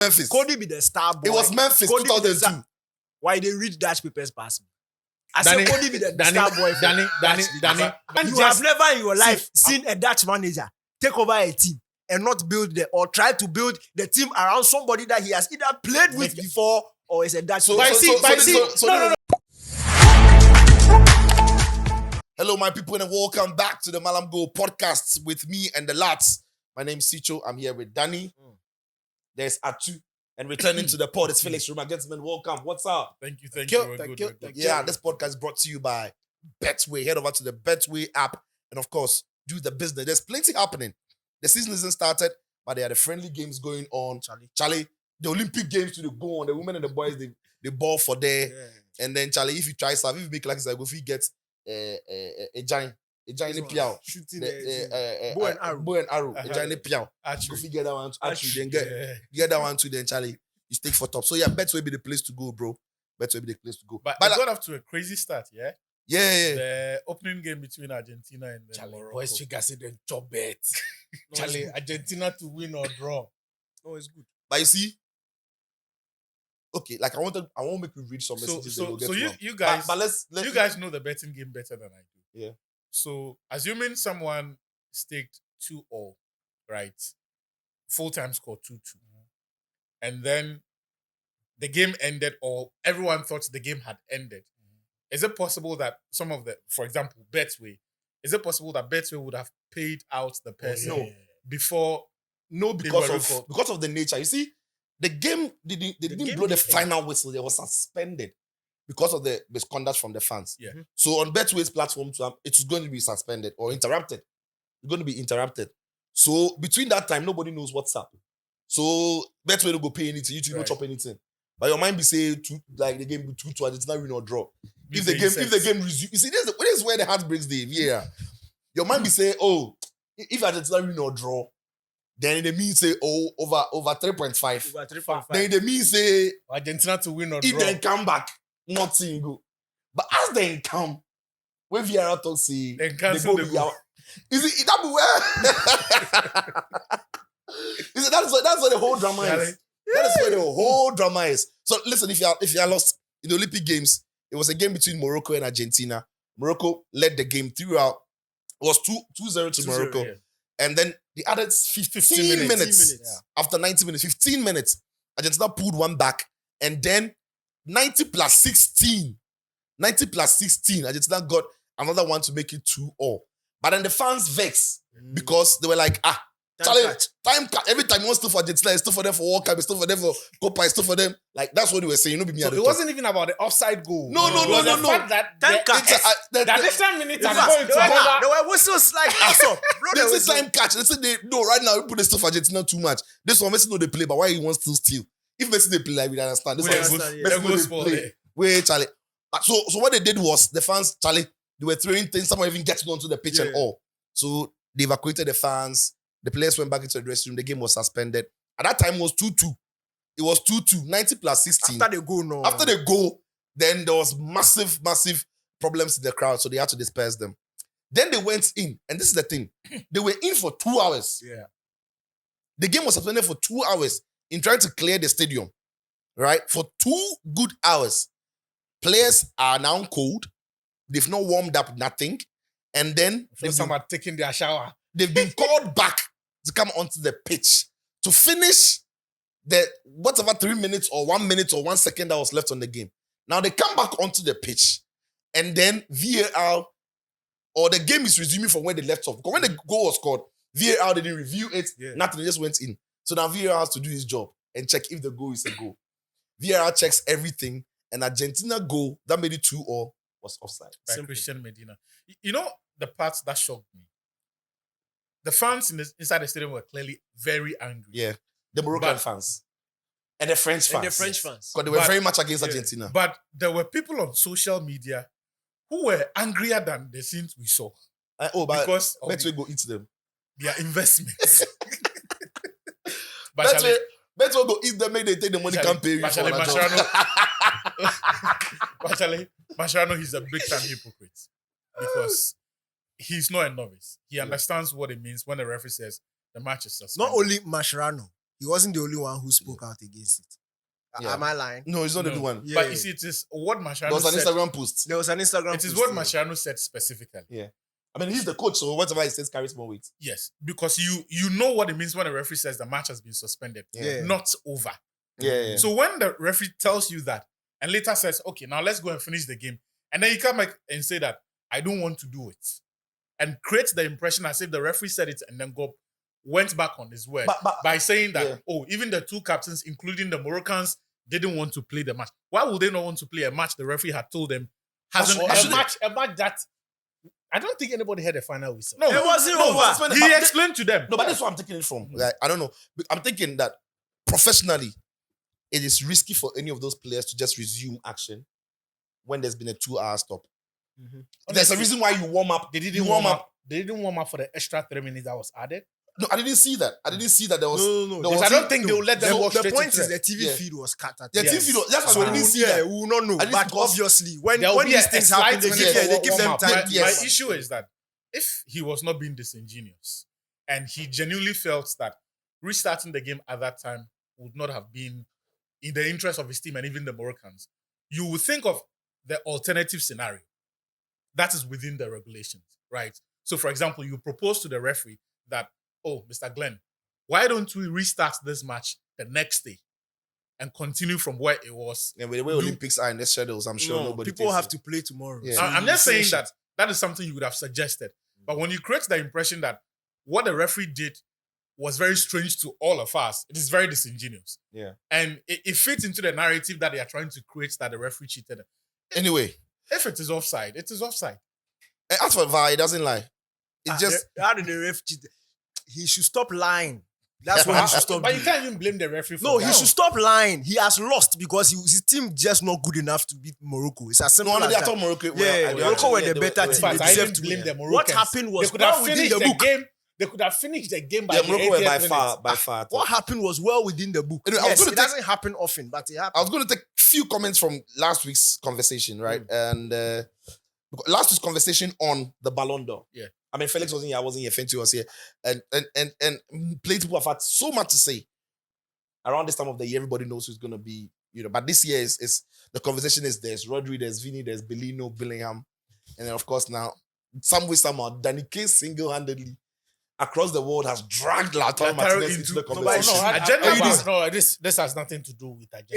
Memphis. Cody be the star boy. It was Memphis, Cody be the 2002. star- Why they read Dutch papers past me? I Danny, said Cody be the Danny, star boy. for Danny. You have never in your life seen a Dutch manager take over a team and not build or try to build the team around somebody that he has either played with before or is a Dutch. No. Hello, my people, and welcome back to the Mallam podcast with me and the lads. My name is Sicho. I'm here with Danny. There's Atu. And returning to the pod is Felix Roma. Gentlemen, welcome. What's up? Thank you. Thank you. Yeah, this podcast is brought to you by Betway. Head over to the Betway app and, of course, do the business. There's plenty happening. The season isn't started, but there are the friendly games going on. Charlie, the Olympic games to go on. The women and the boys, they ball for there. Yeah. And then, Charlie, if you try stuff, if you make like this, if you get a giant piao, shooting bow and arrow, a giant piao. If you get that one, then get that one too, then Charlie, you stick for top. So yeah, Betway be the place to go, bro. Betway be the place to go. But it got off to a crazy start, yeah? Yeah. The opening game between Argentina and Morocco. Boys, you guys say the top bet. Charlie, Argentina to win or draw. No, it's good. But you see, okay, like I won't make you read some messages. So you guys, but let's you guys know the betting game better than I do. Yeah. So assuming someone staked 2-2, right? Full time score 2-2. And then the game ended, or everyone thought the game had ended. Is it possible that some of for example, Betway, is it possible that Betway would have paid out the person before? No, because of the nature. You see, the game didn't blow the final whistle. It was suspended because of the misconduct from the fans. Yeah. So on Betway's platform, it's going to be suspended or interrupted. It's going to be interrupted. So between that time, nobody knows what's up. So Betway don't go pay anything. You two don't chop anything. But your mind be say the game be 2-2, Argentina win or draw. If the game resume, you see, this is where the heart breaks the yeah. Your mind be say, oh, if Argentina win or draw, then in the mean say, oh, over 3.5. Over 3.5. Then in the mean say Argentina to win or if draw. they come back, nothing go. But as they come, when Vieira talk say they cancel the goal. Is it that be where? Is it that's what the whole drama is. That is where the whole drama is. So listen, if you are lost in the Olympic Games, it was a game between Morocco and Argentina. Morocco led the game throughout. It was 2-0 to Morocco. Yeah. And then the added 15 minutes. Yeah. After 90 minutes, 15 minutes, Argentina pulled one back. And then 90 plus 16, Argentina got another one to make it 2-2. But then the fans vexed because they were like, time cut. Every time you want stuff for Argentina, it's stuff for them for World Cup, it's stuff for them for Copa, it's stuff for them. Like, that's what they were saying. You know, so it wasn't even about the offside goal. No. The fact that the additional minutes are going to there were whistles like awesome. This is time catch. They say right now we put the stuff for Argentina too much. This one, Messi know they play, but why he wants to steal? If Messi they play, like, we understand. Messi know they play. Wait, Charlie. So what they did was the fans, Charlie, they were throwing things. Some were even getting onto the pitch and all. So they evacuated the fans. The players went back into the dressing room. The game was suspended. At that time, it was 2-2. It was 2-2, 90 plus 16. After the goal, then there was massive problems in the crowd, so they had to disperse them. Then they went in, and this is the thing. They were in for 2 hours. Yeah. The game was suspended for 2 hours in trying to clear the stadium, right? For 2 good hours. Players are now cold. They've not warmed up, nothing. And then someone taking their shower. They've been called back to come onto the pitch to finish the whatever 3 minutes or 1 minute or 1 second that was left on the game. Now they come back onto the pitch and then VAR or the game is resuming from where they left off. Because when the goal was scored, VAR didn't review it, nothing, it just went in. So now VAR has to do his job and check if the goal is a goal. VAR checks everything and Argentina goal that made it 2-2 was offside. By Christian Medina. You know the part that shocked me? The fans inside the stadium were clearly very angry. Yeah. The Moroccan fans. And the French fans. Because they were very much against Argentina. But there were people on social media who were angrier than the scenes we saw. Because Betway go eat them. Their investments. Betway go eat them, make they take the money, can't pay you Mascherano, he's a big time hypocrite. Because he's not a novice. He understands what it means when the referee says the match is suspended. Not only Mascherano, He wasn't the only one who spoke out against it. Yeah. Am I lying? No, he's not the No. one. Yeah. But you see, it is what There Mascherano was an said. Instagram post. There was an Instagram. It is post, what yeah. Mascherano said specifically. Yeah. I mean, he's the coach, so whatever he says carries more weight. Yes, because you know what it means when a referee says the match has been suspended, Yeah. not over. Yeah. So when the referee tells you that and later says, okay, now let's go and finish the game, and then you come back and say that I don't want to do it, and create the impression as if the referee said it and then went back on his word by saying that, even the two captains, including the Moroccans, didn't want to play the match. Why would they not want to play a match the referee had told them hasn't Actually- A match that I don't think anybody had a final whistle. No, It wasn't over. suspended. He But- explained to them. No, but that's where I'm taking it from. Like, I don't know. I'm thinking that professionally, it is risky for any of those players to just resume action when there's been a 2-hour stop. There's a reason why you warm up. They didn't warm up. They didn't warm up for the extra 3 minutes that was added. No, I didn't see that. I didn't see that there was. No. there Because was- I don't think they'll let them walk The straight point into is it. the TV Yeah. feed was cut at The the team end. feed. That's why So we didn't see yeah, that. we will not know. At least But because obviously, when there will be these a things slight happen, they minute give for them warm-up. time. Yes. My issue is that if he was not being disingenuous and he genuinely felt that restarting the game at that time would not have been in the interest of his team and even the Moroccans, you would think of the alternative scenario that is within the regulations, right? So, for example, you propose to the referee that, oh, Mr. Glenn, why don't we restart this match the next day and continue from where it was? And with the way Olympics are in the schedules, I'm sure No, nobody. people takes have it. to play tomorrow. Yeah. So I'm you just saying finish it. that is something you would have suggested. But when you create the impression that what the referee did was very strange to all of us, it is very disingenuous. Yeah. And it fits into the narrative that they are trying to create that the referee cheated. Anyway, If it is offside, it is offside. as for VAR, it doesn't lie. It just. How did the ref cheat? He should stop lying. That's what he should stop But you doing. can't even blame the referee for No, that. he should stop lying. He has lost because his team just not good enough to beat Morocco. It's as No simple wonder as they that. thought Morocco. Yeah, Morocco were the better In team. fact, They I deserve didn't to blame win. the Moroccans. What happened was They could have well within finished the the book. game. They could have finished the game by Yeah, the Morocco were 80th by minute. far. What happened was well within the book. Anyway, I was Yes, gonna it take- doesn't happen often, but it I happens. was going to take a few comments from last week's conversation, right? And last week's conversation on the Ballon d'Or. Yeah. I mean, Felix wasn't here, I wasn't here, Fenty was here. And plenty people have had so much to say. Around this time of the year, everybody knows who's going to be, but this year is the conversation is there's Rodri, there's Vini, there's Bellino, Bellingham. And then, of course, now, some way, somehow, Danny K single-handedly across the world has dragged Lautaro Lautaro Martinez into into- the no, conversation. This has nothing to do with agenda.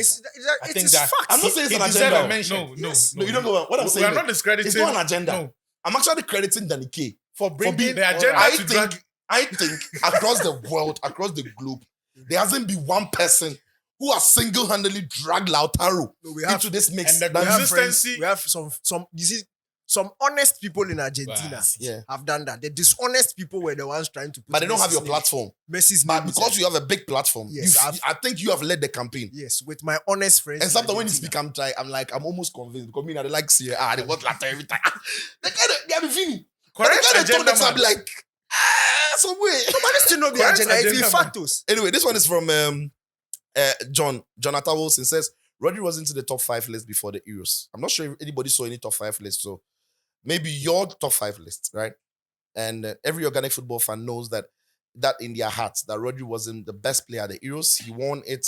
I It think is that- facts. I'm not saying it's He an deserved agenda. a mention. No, Yes. No, you don't go on. What I'm We saying are is, not discrediting. it's not an agenda. No. I'm actually crediting Danny K. for bringing the agenda I to think, drag. I think across the world, across the globe, there hasn't been one person who has single-handedly dragged Lautaro No, we have into this mix. and the That- we have friends, consistency- we have some you see some honest people in Argentina Yes. Yeah. have done that. The dishonest people were the ones trying to put but they don't have your Messi's platform. name- Messi's But name because inside. you have a big platform, Yes, I think you have led the campaign. Yes, with my honest friends. And in sometimes when you Argentina. speak, I'm almost convinced because me, I like see they want Lautaro every time. They have a Vini. Correct But the guy they agenda, told them, man. I'm like, some way. No, but this still not be Correct agenda. It's agenda, in man. factors. Anyway, this one is from Jonathan Wilson says Rodri was into the top 5 list before the Euros. I'm not sure if anybody saw any top 5 list, so maybe your top 5 list, right? And every organic football fan knows that in their hearts that Rodri wasn't the best player at the Euros. He won it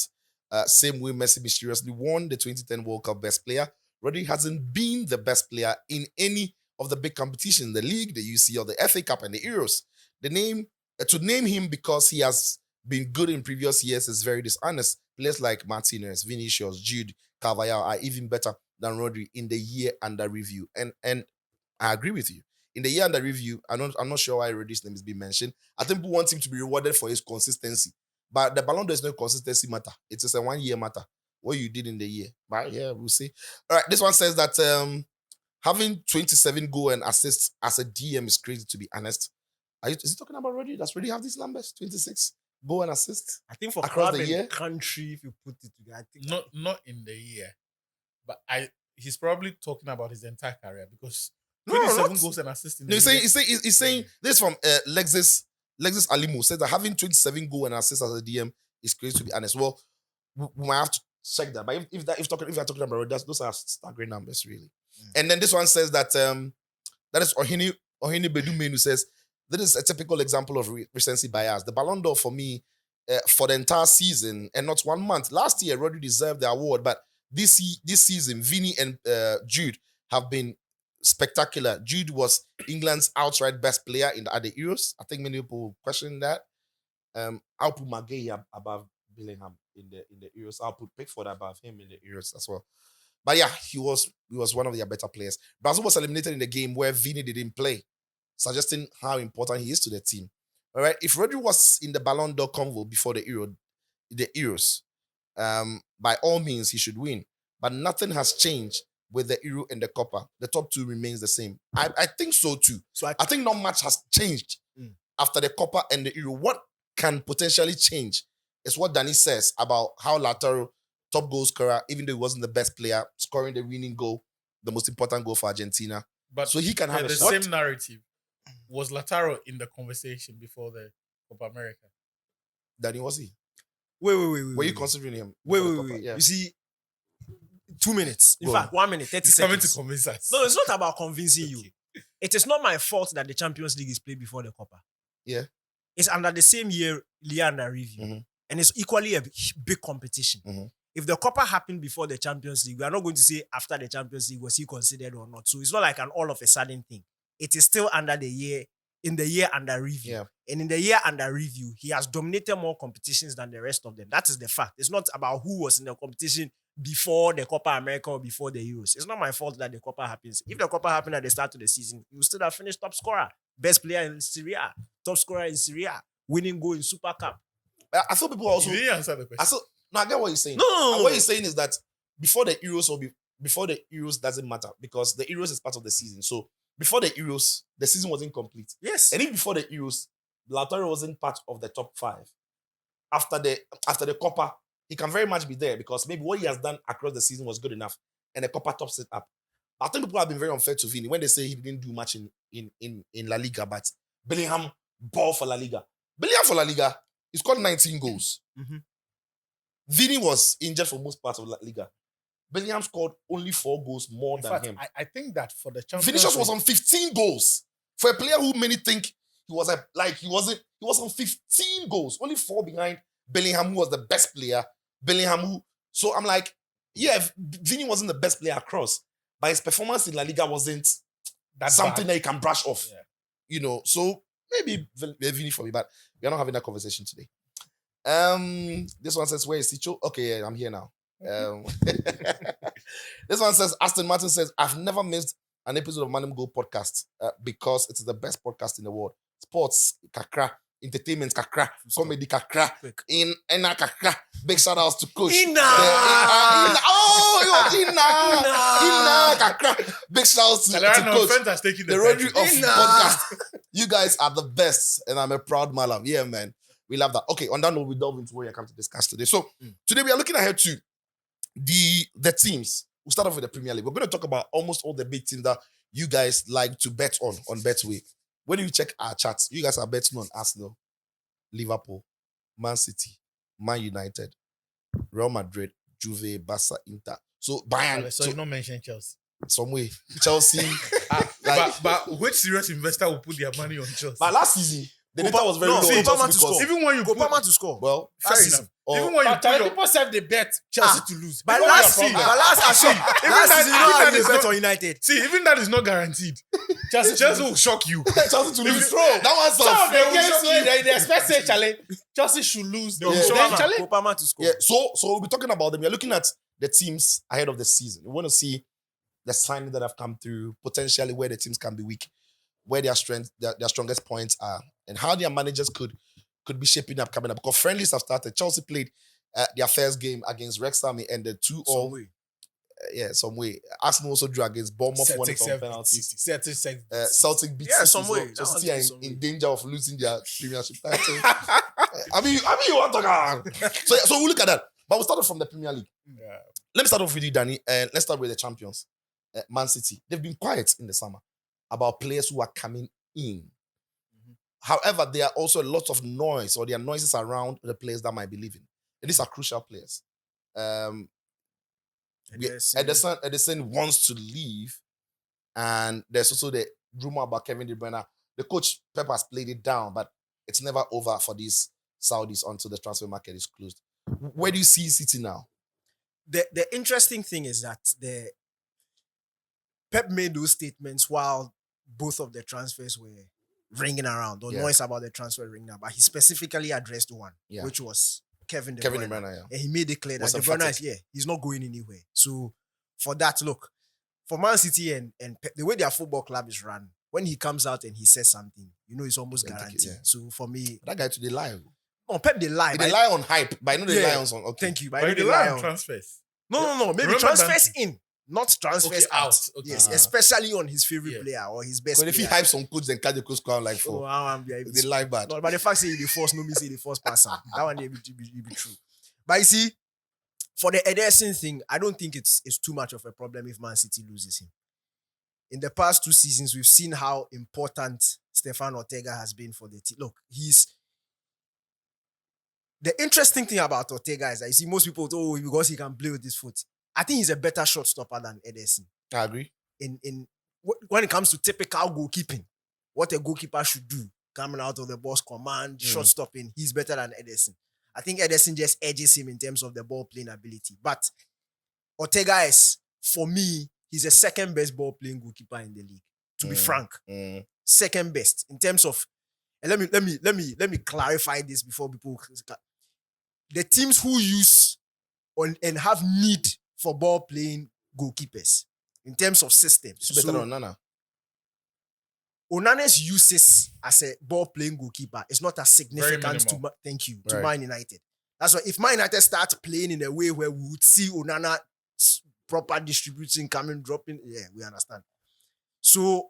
same way Messi mysteriously won the 2010 World Cup best player. Rodri hasn't been the best player in any of the big competitions, the league, the UCL, the FA Cup, and the Euros. To name him because he has been good in previous years is very dishonest. Players like Martinez, Vinicius, Jude, Carvajal are even better than Rodri in the year under review. And I agree with you. In the year under review, I'm not sure why Rodri's name is being mentioned. I think people want him to be rewarded for his consistency. But the Ballon d'Or is no consistency matter. It is a 1-year matter. What you did in the year. But yeah, we'll see. All right, this one says that having 27 goal and assists as a DM is crazy, to be honest. Is he talking about Rodri? Does Rodri have these numbers? 26 goal and assists? I think for Across club the and year? country, if you put it together, I think Not in the year, but he's probably talking about his entire career because No, 27 not- goes and assists in No, the year. he's saying this from Lexus Alimu says that having 27 goal and assists as a DM is crazy, to be honest. Well, we might have to check that. But if you're talking about Rodri, those are staggering numbers, really. And then this one says that that is Ohini Bedumenu who says this is a typical example of recency bias. The Ballon d'Or for me for the entire season and not 1 month. Last year, Rodri deserved the award, but this season, Vini and Jude have been spectacular. Jude was England's outright best player at the Euros. I think many people question that. I'll put Maguire above Bellingham in the Euros. I'll put Pickford above him in the Euros as well. But yeah, he was one of their better players. Brazil was eliminated in the game where Vini didn't play, suggesting how important he is to the team. All right, if Rodri was in the Ballon d'Or convo before the Euros, by all means he should win. But nothing has changed with the Euro and the Copa. The top two remains the same. I think so too. So I think not much has changed after the Copa and the Euro. What can potentially change is what Danny says about how Lautaro, top goal scorer, even though he wasn't the best player, scoring the winning goal, the most important goal for Argentina. But so he can have the same narrative. Was Lautaro in the conversation before the Copa America? Danny, was he? Wait. Were you considering him? Wait. Yeah. You see, 2 minutes. In fact, 1 minute, 30 He's seconds. coming to convince us. No, it's not about convincing you. It is not my fault that the Champions League is played before the Copa. Yeah. It's under the same year, Liana review. And it's equally a big competition. If the Copa happened before the Champions League, we are not going to say after the Champions League was he considered or not. So it's not like an all of a sudden thing. It is still under the year, in the year under review. Yeah. And in the year under review, he has dominated more competitions than the rest of them. That is the fact. It's not about who was in the competition before the Copa America or before the Euros. It's not my fault that the Copa happens. If the Copa happened at the start of the season, he would still have finished top scorer, best player in Serie A, top scorer in Serie A, winning goal in Super Cup. I thought people also... You didn't answer the question. I get what you're saying. No. What you're saying is that before the Euros before the Euros doesn't matter because the Euros is part of the season. So before the Euros, the season wasn't complete. Yes. And even before the Euros, Lautaro wasn't part of the top 5. After the Copa, he can very much be there because maybe what he has done across the season was good enough and the Copa tops it up. I think people have been very unfair to Vini when they say he didn't do much in La Liga, but Bellingham ball for La Liga. Bellingham for La Liga, he scored 19 goals. Vini was injured for most parts of La Liga. Bellingham scored only 4 goals more than him. I think that for the Champions Vinicius was on 15 goals. For a player who many think he was he was on 15 goals, only 4 behind Bellingham, who was the best player. So I'm like, yeah, Vini wasn't the best player across, but his performance in La Liga wasn't something that you can brush off. Yeah. You know, so maybe Vini for me, but we're not having that conversation today. This one says, where is Ticho? Okay, yeah, I'm here now. This one says, Aston Martin says, I've never missed an episode of Mallam Go podcast because it's the best podcast in the world. Sports, kakra. Entertainment, kakra. Comedy, kakra. Ina, kakra. Big shout outs to Coach. Ina, kakra. Big shout outs to Coach. The Rodri of podcast. You guys are the best, and I'm a proud Mallam. Yeah, man. We love that. Okay, on that note, we delve into what you're coming to discuss today. So, today we are looking ahead to the teams. We'll start off with the Premier League. We're going to talk about almost all the big teams that you guys like to bet on Betway. When you check our charts, you guys are betting on Arsenal, Liverpool, Man City, Man United, Real Madrid, Juve, Barca, Inter. So, Bayern. So you don't mention Chelsea. Some way. Chelsea. But which serious investor will put their money on Chelsea? But last season, the data was very low. Copaman to score. Even when you Copaman to score. Well, fair enough. Even when you put people said they bet Chelsea to lose. But last season, you bet on United. See, even that is not guaranteed. Chelsea will shock you. Chelsea to lose. That one's they expect say Chelsea should lose. Copaman to score. Yeah, so we'll be talking about them. We're looking at the teams ahead of the season. We want to see the signings that have come through, potentially where the teams can be weak, where their strongest points are, and how their managers could be shaping up, coming up. Because friendlies have started. Chelsea played their first game against Wrexham and ended 2-0. Some way. Arsenal also drew against Bournemouth, won it on penalties. Celtic beat City, some way. Chelsea are in danger of losing their Premiership title. I mean, you want to talk. So we'll look at that. But we'll start off from the Premier League. Yeah. Let me start off with you, Danny, and let's start with the champions, Man City. They've been quiet in the summer about players who are coming in. However, there are also a lot of noise, or there are noises around the players that might be leaving. And these are crucial players. Ederson wants to leave, and there's also the rumor about Kevin De Bruyne. The coach Pep has played it down, but it's never over for these Saudis until the transfer market is closed. Where do you see City now? The interesting thing is that the Pep made those statements while both of the transfers were ringing around, or noise about the transfer ringing around. But he specifically addressed one, which was Kevin De Bruyne. Yeah. And he made it clear that Was De Bruyne emphatic. is, he's not going anywhere. So for that, look, for Man City and Pep, the way their football club is run, when he comes out and he says something, it's almost Then take it, guaranteed. yeah. So for me, That guy today lie. no, Pep they lie. They lie on hype, but I know they lie on something. Okay. Thank you. But I But know they they lie lie on on transfers. No. Maybe Remember transfers that- in, not transfers Okay, out. out. Okay. Yes, especially on his favorite Yeah. player or his best Because if he player. hype some coach, then catch the coach crown like Oh, four. they They lie bad. No, but the fact say the force, no me say the force pass on. That one they be true. But you see, for the Ederson thing, I don't think it's too much of a problem if Man City loses him. In the past 2 seasons, we've seen how important Stefan Ortega has been for the team. Look, the interesting thing about Ortega is that you see most people because he can play with his foot. I think he's a better shot stopper than Ederson. I agree. When it comes to typical goalkeeping, what a goalkeeper should do, coming out of the box, command, shot stopping, he's better than Ederson. I think Ederson just edges him in terms of the ball playing ability. But Ortega is, for me, he's the second best ball playing goalkeeper in the league. To be frank, second best in terms of. And let me clarify this before people. The teams who use and have need for ball playing goalkeepers in terms of systems. It's better than Onana. Onana's uses as a ball playing goalkeeper is not as significant to minimal. to Man United. That's why if Man United start playing in a way where we would see Onana proper distributing, coming, dropping, we understand. So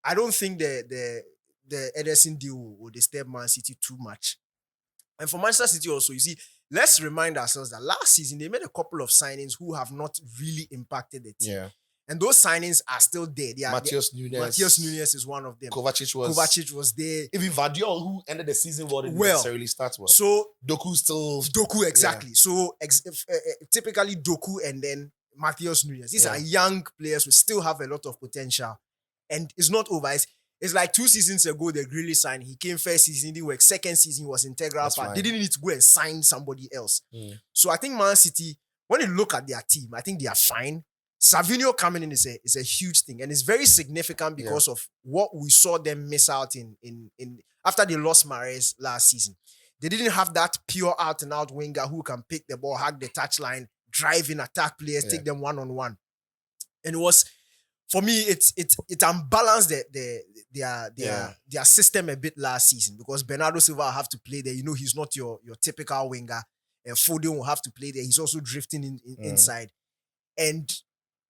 I don't think the Ederson deal will disturb Man City too much. And for Manchester City also, you see, let's remind ourselves that last season they made a couple of signings who have not really impacted the team. Yeah. And those signings are still there. Matheus Nunes. Matheus Nunes is one of them. Kovacic was there. Even Vardiol, who ended the season well, didn't Well, necessarily start well. So Doku still. Doku, exactly. So typically Doku and then Matheus Nunes. These are young players who still have a lot of potential. And it's not over. It's like 2 seasons ago, the Grealish signed. He came first season, didn't work. Second season, he was integral That's part. fine. They didn't need to go and sign somebody else. So I think Man City, when you look at their team, I think they are fine. Savinho coming in is a huge thing. And it's very significant because of what we saw them miss out in after they lost Mahrez last season. They didn't have that pure out-and-out winger who can pick the ball, hug the touchline, drive in, attack players, take them one-on-one. And it was... For me, it unbalanced their system a bit last season because Bernardo Silva will have to play there. He's not your typical winger. Foden will have to play there. He's also drifting inside. And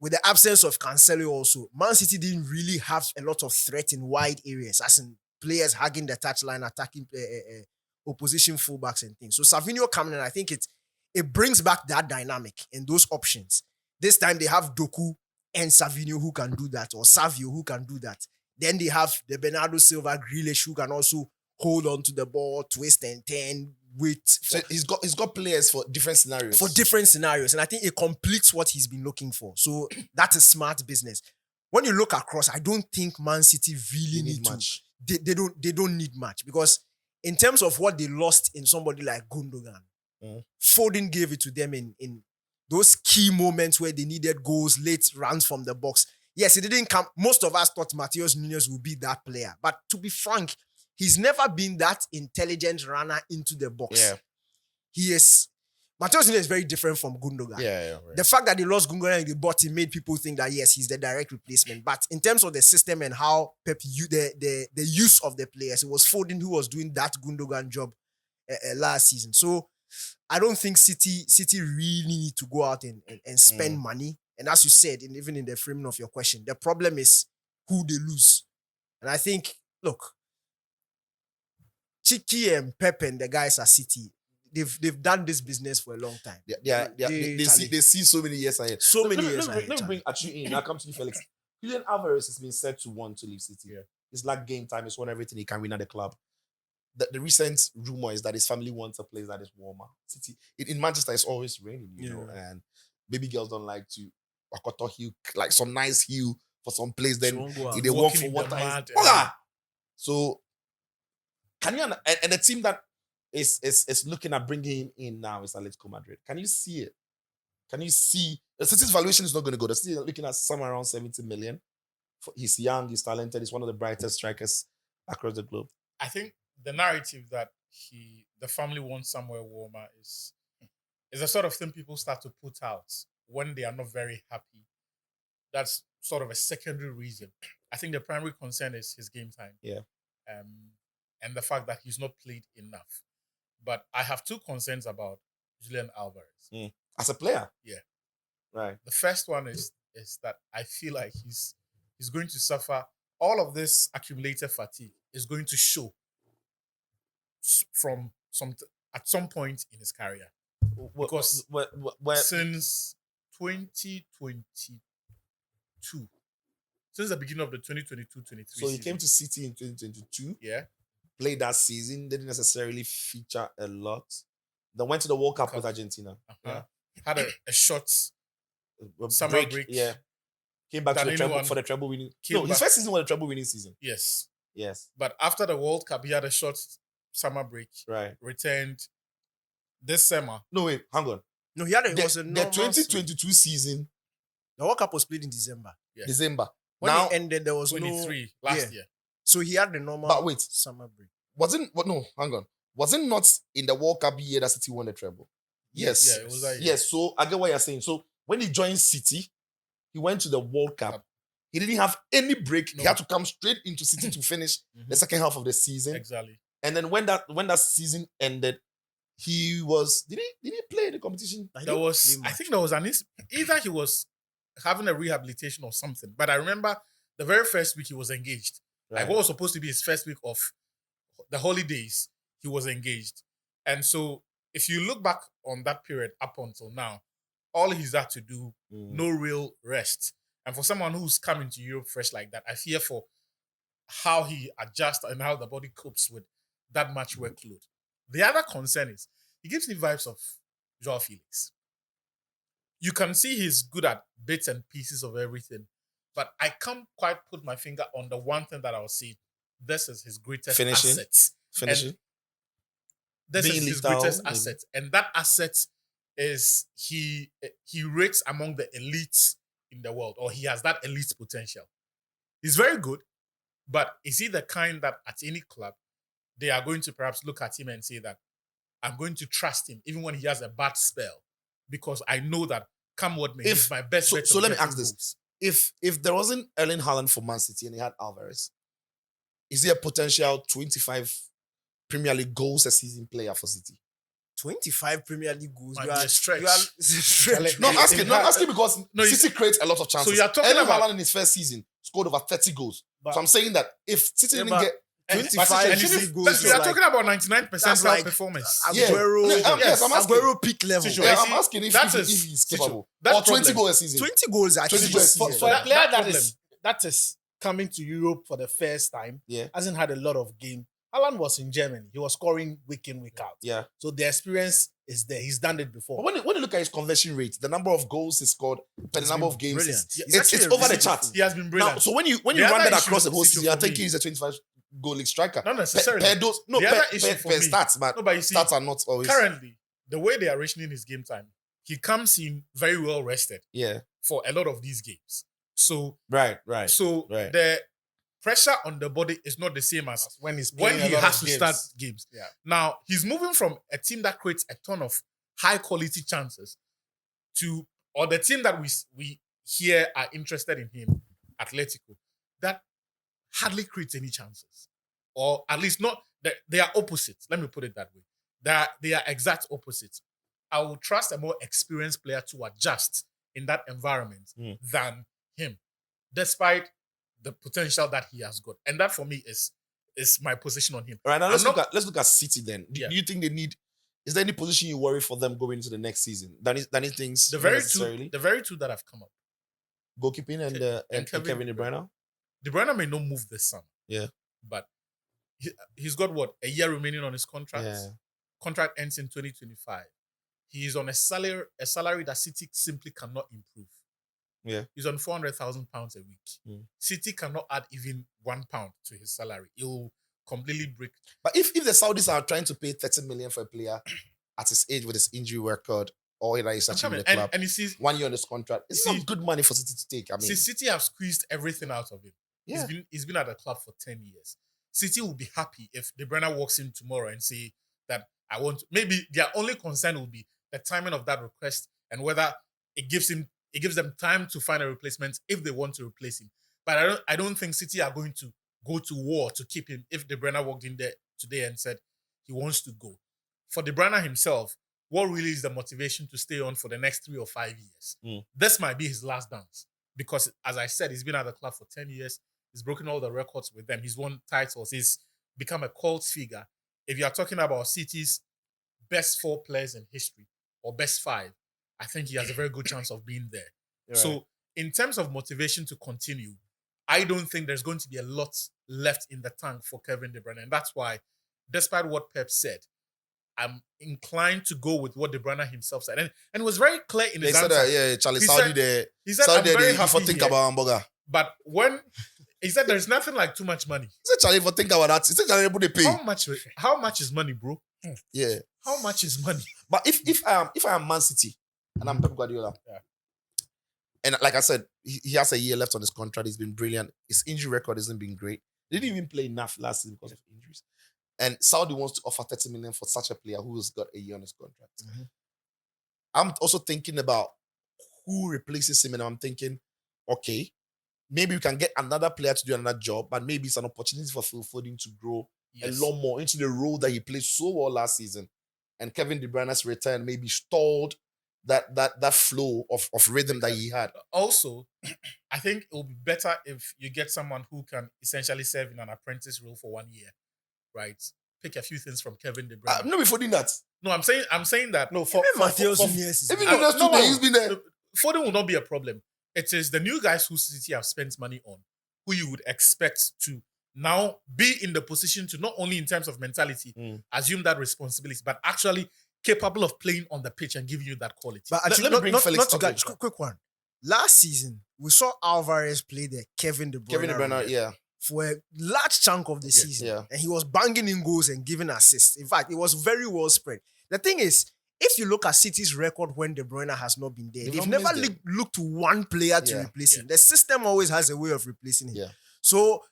with the absence of Cancelo also, Man City didn't really have a lot of threat in wide areas, as in players hugging the touchline, attacking opposition fullbacks and things. So Savinho coming in, I think it brings back that dynamic and those options. This time they have Doku and Savinho who can do that, or Savio who can do that. Then they have the Bernardo Silva, Grealish who can also hold on to the ball, twist and turn, wait. So he's got players for different scenarios. And I think it completes what he's been looking for. So that's a smart business. When you look across, I don't think Man City really need much. They don't need much because in terms of what they lost in somebody like Gundogan, Foden gave it to them in those key moments where they needed goals, late runs from the box. Yes, it didn't come. Most of us thought Matheus Nunes would be that player. But to be frank, he's never been that intelligent runner into the box. Yeah. Matheus Nunes is very different from Gundogan. Yeah, right. The fact that they lost Gundogan and they bought him made people think that, yes, he's the direct replacement. But in terms of the system and how Pep, the use of the players, it was Foden who was doing that Gundogan job last season. So I don't think City really need to go out and spend money. And as you said, even in the framing of your question, the problem is who they lose. And I think, look, Chiki and Pep and the guys at City, they've done this business for a long time. They see so many years ahead. Let me bring Achu in. I'll come to you, Felix. Julian Alvarez has been said to want to leave City. Yeah. It's like game time. It's won everything he can win at the club. The recent rumor is that his family wants a place that is warmer. City in Manchester, it's always raining, you know, and baby girls don't like to Wakoto hill, like some nice hill for some place. Then if they walk for water. So can you and the team that is looking at bringing him in now is Atletico Madrid. Can you see it? Can you see the City's valuation is not going to go? The City are looking at somewhere around 70 million. He's young, he's talented, he's one of the brightest strikers across the globe. I think the narrative that the family wants somewhere warmer is the sort of thing people start to put out when they are not very happy. That's sort of a secondary reason. I think the primary concern is his game time. Yeah. And the fact that he's not played enough. But I have two concerns about Julian Alvarez. As a player? Yeah. Right. The first one is that I feel like he's going to suffer. All of this accumulated fatigue is going to show from at some point in his career. Because since 2022, since the beginning of the 2022-23 so he came to City in 2022. Yeah. Played that season, didn't necessarily feature a lot. Then went to the World Cup with Argentina. Yeah. Had a short A summer break. Yeah. Came back to the treble for the treble winning. No, his first season was the treble winning season. Yes. Yes. But after the World Cup, he had a short summer break. Right. Returned this summer. No, wait, hang on. No, he had The was a normal 2022 season, The World Cup was played in December. Yeah. December. When Now, it ended, there was 23 no last year. So he had the normal But wait. summer break. no, hang on. Was it not in the World Cup year that City won the treble? Yes. Yeah, it was that year. Yes, so I get what you're saying. So when he joined City, he went to the World Cup. He didn't have any break. No. He had to come straight into City to finish the second half of the season. Exactly. And then when that season ended, he was did he play the competition? I think there was either he was having a rehabilitation or something. But I remember the very first week he was engaged. Right. Like what was supposed to be his first week of the holidays, he was engaged. And so if you look back on that period up until now, all he's had to do, no real rest. And for someone who's coming to Europe fresh like that, I fear for how he adjusts and how the body copes with that much workload. The other concern is he gives me vibes of Joao Felix. You can see he's good at bits and pieces of everything, but I can't quite put my finger on the one thing that I'll say. This is his greatest asset. Finishing. This Being is his lethal, greatest maybe. asset. And that asset is he rates among the elites in the world, or he has that elite potential. He's very good, but is he the kind that at any club, they are going to perhaps look at him and say that I'm going to trust him even when he has a bad spell, because I know that come what may, he's my best bet. So of let me getting ask this. goals. If there wasn't Erling Haaland for Man City and he had Alvarez, is he a potential 25 Premier League goals a season player for City? 25 Premier League goals. Might You be are a stretch. You are, it's a stretch. No, I'm asking because No, you- City creates a lot of chances. So you're talking Erling about- Haaland in his first season scored over 30 goals. But- So I'm saying that if City Yeah, didn't but- get 25 And league you- goals we is are like- talking about 99 that's percentile like performance. Yeah. Aguero, Yes, I'm asking. Aguero peak level. Situ- yeah, I I'm see, asking if that he's is- capable. that Or 20 problem- goals a season. 20 goals actually. 20 goals. this For season. a player that that is coming to Europe for the first time, Yeah. hasn't had a lot of game. Alan was in Germany. He was scoring week in, week out. Yeah. So the experience is there. He's done it before. But when you look at his conversion rate, the number of goals he scored per the number of games, brilliant. it's actually a over the really chart. good- He has been brilliant. Now, so when you The run other that issue across the whole for season, you're me- thinking he's a 25 goal league striker. Not necessarily. Per dose, no, The per, other issue per, for per me- stats, but No, but you see, stats are not always. currently, the way they are rationing his game time, he comes in very well rested Yeah. for a lot of these games. So Right. the pressure on the body is not the same as when he's when playing he a lot has of to games. start games. Yeah. Now, he's moving from a team that creates a ton of high quality chances or the team that we here are interested in him, Atletico, that hardly creates any chances. Or at least not, they are opposites. Let me put it that way. They are exact opposites. I will trust a more experienced player to adjust in that environment than him, despite the potential that he has got. And that for me is my position on him. All right, now let's I'm look at City then. Do Yeah. you think they need? Is there any position you worry for them going into the next season? Danny thinks The not very necessarily. two that have come up. Goalkeeping and Kevin De Bruyne. De Bruyne may not move this summer. Yeah. But he's got what? A year remaining on his contract. Yeah. Contract ends in 2025. He is on a salary that City simply cannot improve. Yeah. He's on £400,000 a week. Mm. City cannot add even £1 to his salary. It will completely break. But if the Saudis are trying to pay 30 million for a player at his age with his injury record, or either he's I'm actually in coming. the club, And you see, 1 year on this contract, it's See- not good money for City to take. I mean, see, City have squeezed everything out of him. yeah. He's been at the club for 10 years. City will be happy if De Bruyne walks in tomorrow and say that I want. Maybe their only concern will be the timing of that request and whether it gives them time to find a replacement if they want to replace him. But I don't think City are going to go to war to keep him if De Bruyne walked in there today and said he wants to go. For De Bruyne himself, what really is the motivation to stay on for the next 3 or 5 years? This might be his last dance because, as I said, he's been at the club for 10 years. He's broken all the records with them. He's won titles. He's become a cult figure. If you are talking about City's best 4 players in history or best 5, I think he has a very good chance of being there. Right. So, in terms of motivation to continue, I don't think there's going to be a lot left in the tank for Kevin De Bruyne. And that's why, despite what Pep said, I'm inclined to go with what De Bruyne himself said. And it was very clear in They his said answer. that, Charlie He Saudi said- there. He said, Saudi I'm there, very if I happy think here. about hamburger. But when he said there's nothing like too much money. He said, Charlie, if I think about that, he said, Charlie, put the pay. How much is money, bro? Yeah. How much is money? But if I am Man City and I'm Pep Guardiola, Yeah. and like I said, he has a year left on his contract. He's been brilliant. His injury record hasn't been great. He didn't even play enough last season because of injuries. And Saudi wants to offer 30 million for such a player who's got a year on his contract. I'm also thinking about who replaces him, and I'm thinking, okay, maybe we can get another player to do another job, but maybe it's an opportunity for Phil Foden to grow a lot more into the role that he played so well last season. And Kevin De Bruyne's return maybe stalled that flow of rhythm that he had. Also, I think it will be better if you get someone who can essentially serve in an apprentice role for 1 year, right? Pick a few things from Kevin De Bruyne. No, before doing that. No, I'm saying that. No, for Mateus for- Nunes is Even back. though that's no, today, he's been there. Foden will not be a problem. It is the new guys who City have spent money on, who you would expect to now be in the position to not only in terms of mentality assume that responsibility, but actually capable of playing on the pitch and giving you that quality. But Let actually, me bring Felix not to Tottenham. get quick one. Last season, we saw Alvarez play the Kevin De Bruyne, Kevin De Bruyne, role yeah. for a large chunk of the season. yeah. And he was banging in goals and giving assists. In fact, it was very well spread. The thing is, if you look at City's record when De Bruyne has not been there, They've they've not never missed it. looked to one player to Yeah, replace him. The system always has a way of replacing him. Yeah. So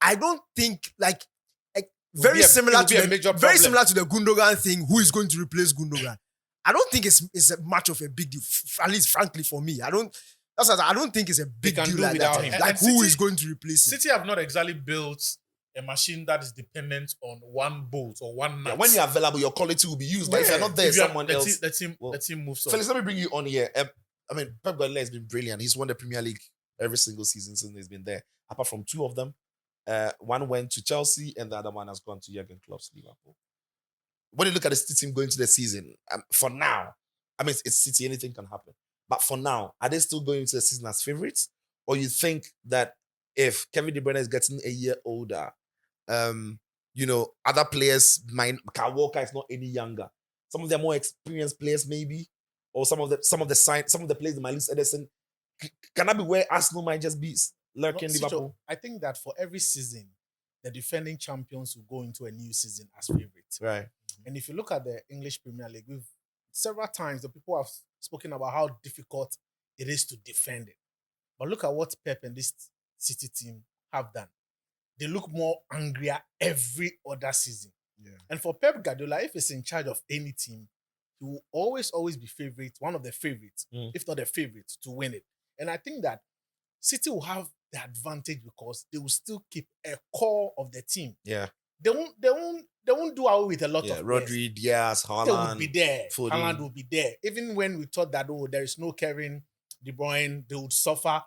I don't think be very a- similar it will to be a the major very problem. similar to the Gundogan thing. Who is going to replace Gundogan? I don't think it's a much of a big deal. At least, frankly, for me, I don't think it's a big can deal do like without that. him. Like And who City- is going to replace him? City have not exactly built a machine that is dependent on one bolt or one nut. Yeah, when you're available, your quality will be used. But if you're not there, If you are- someone the else. the team moves on. Felix, let me bring you on here. I mean, Pep Guardiola has been brilliant. He's won the Premier League every single season since he's been there. Apart from 2 of them, one went to Chelsea and the other one has gone to Jurgen Klopp's Liverpool. When you look at the City team going to the season, for now, I mean, it's City, anything can happen. But for now, are they still going into the season as favorites? Or you think that if Kevin De Bruyne is getting a year older, other players Kyle Walker is not any younger. Some of the more experienced players, maybe, or some of the players, Miles Edison, can that be where Arsenal might just be lurking No, Liverpool? Sito, I think that for every season, the defending champions will go into a new season as favorites. Right. And if you look at the English Premier League, we've several times the people have spoken about how difficult it is to defend it. But look at what Pep and this City team have done. They look more angrier every other season. Yeah. And for Pep Guardiola, if he's in charge of any team, he will always be favorite, one of the favorites, if not the favorite, to win it. And I think that City will have the advantage because they will still keep a core of the team. Yeah. They won't do away with a lot Yeah. of players. Rodri, Diaz, They will be Haaland. there. Foden. Haaland will be there. Even when we thought that there is no Kevin De Bruyne, they would suffer.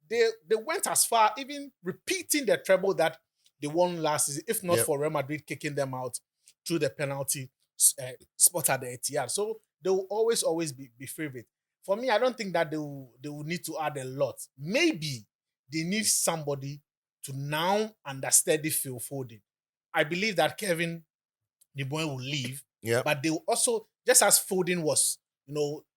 They went as far, even repeating the treble that they won last season, if not Yep. for Real Madrid kicking them out through the penalty spot at the Etihad. So they will always be favorite. For me, I don't think that they will need to add a lot. Maybe they need somebody to now understudy Phil Foden. I believe that Kevin De Bruyne will leave, Yeah. but they will also, just as Foden was,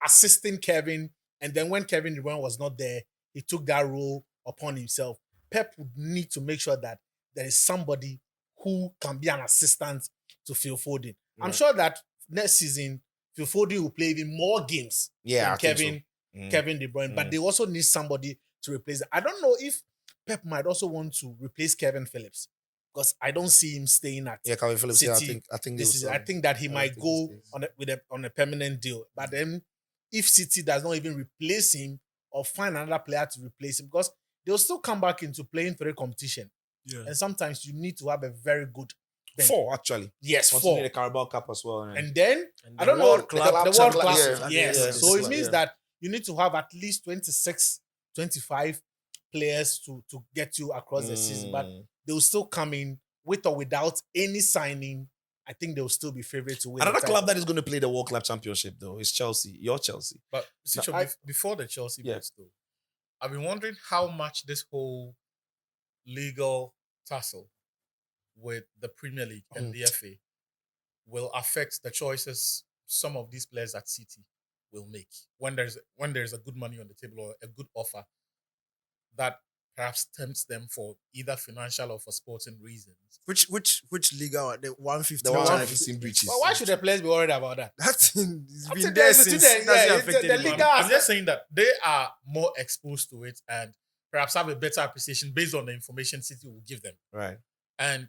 assisting Kevin, and then when Kevin De Bruyne was not there, he took that role upon himself. Pep would need to make sure that there is somebody who can be an assistant to Phil Foden. I'm Right. sure that next season, Phil Foden will play even more games Yeah, I than think so. Kevin De Bruyne, but they also need somebody to replace it. I don't know if Pep might also want to replace Kevin Phillips because I don't see him staying at Yeah, Calvin Phillips. Yeah, City I think this they season. will I think that he I might think go he stays. on a permanent deal. But then, if City does not even replace him or find another player to replace him, because they'll still come back into playing 3 competition, Yeah. and sometimes you need to have a very good bench. 4 actually. Yes, Considering 4. the Carabao Cup as well. And then And I the don't know World Club the World Club. Championship, Yes. yeah, So it yeah. means that you need to have at least 26, 25 players to get you across the season. But they'll still come in with or without any signing. I think they'll still be favourite to win. Another the club title. that is going to play the World Club Championship though is Chelsea. Your Chelsea. But Sicho, I- before the Chelsea Yeah. bets, though, I've been wondering how much this whole legal tussle with the Premier League and the FA will affect the choices some of these players at City will make when there's a good money on the table or a good offer that perhaps tempts them for either financial or for sporting reasons. Which league are the 150? The 115 breaches. Well, why should the players be worried about that? That thing has I been think there there's- since. yeah, That's it's affected the the league man. has- I'm just saying that they are more exposed to it and perhaps have a better appreciation based on the information City will give them. Right. And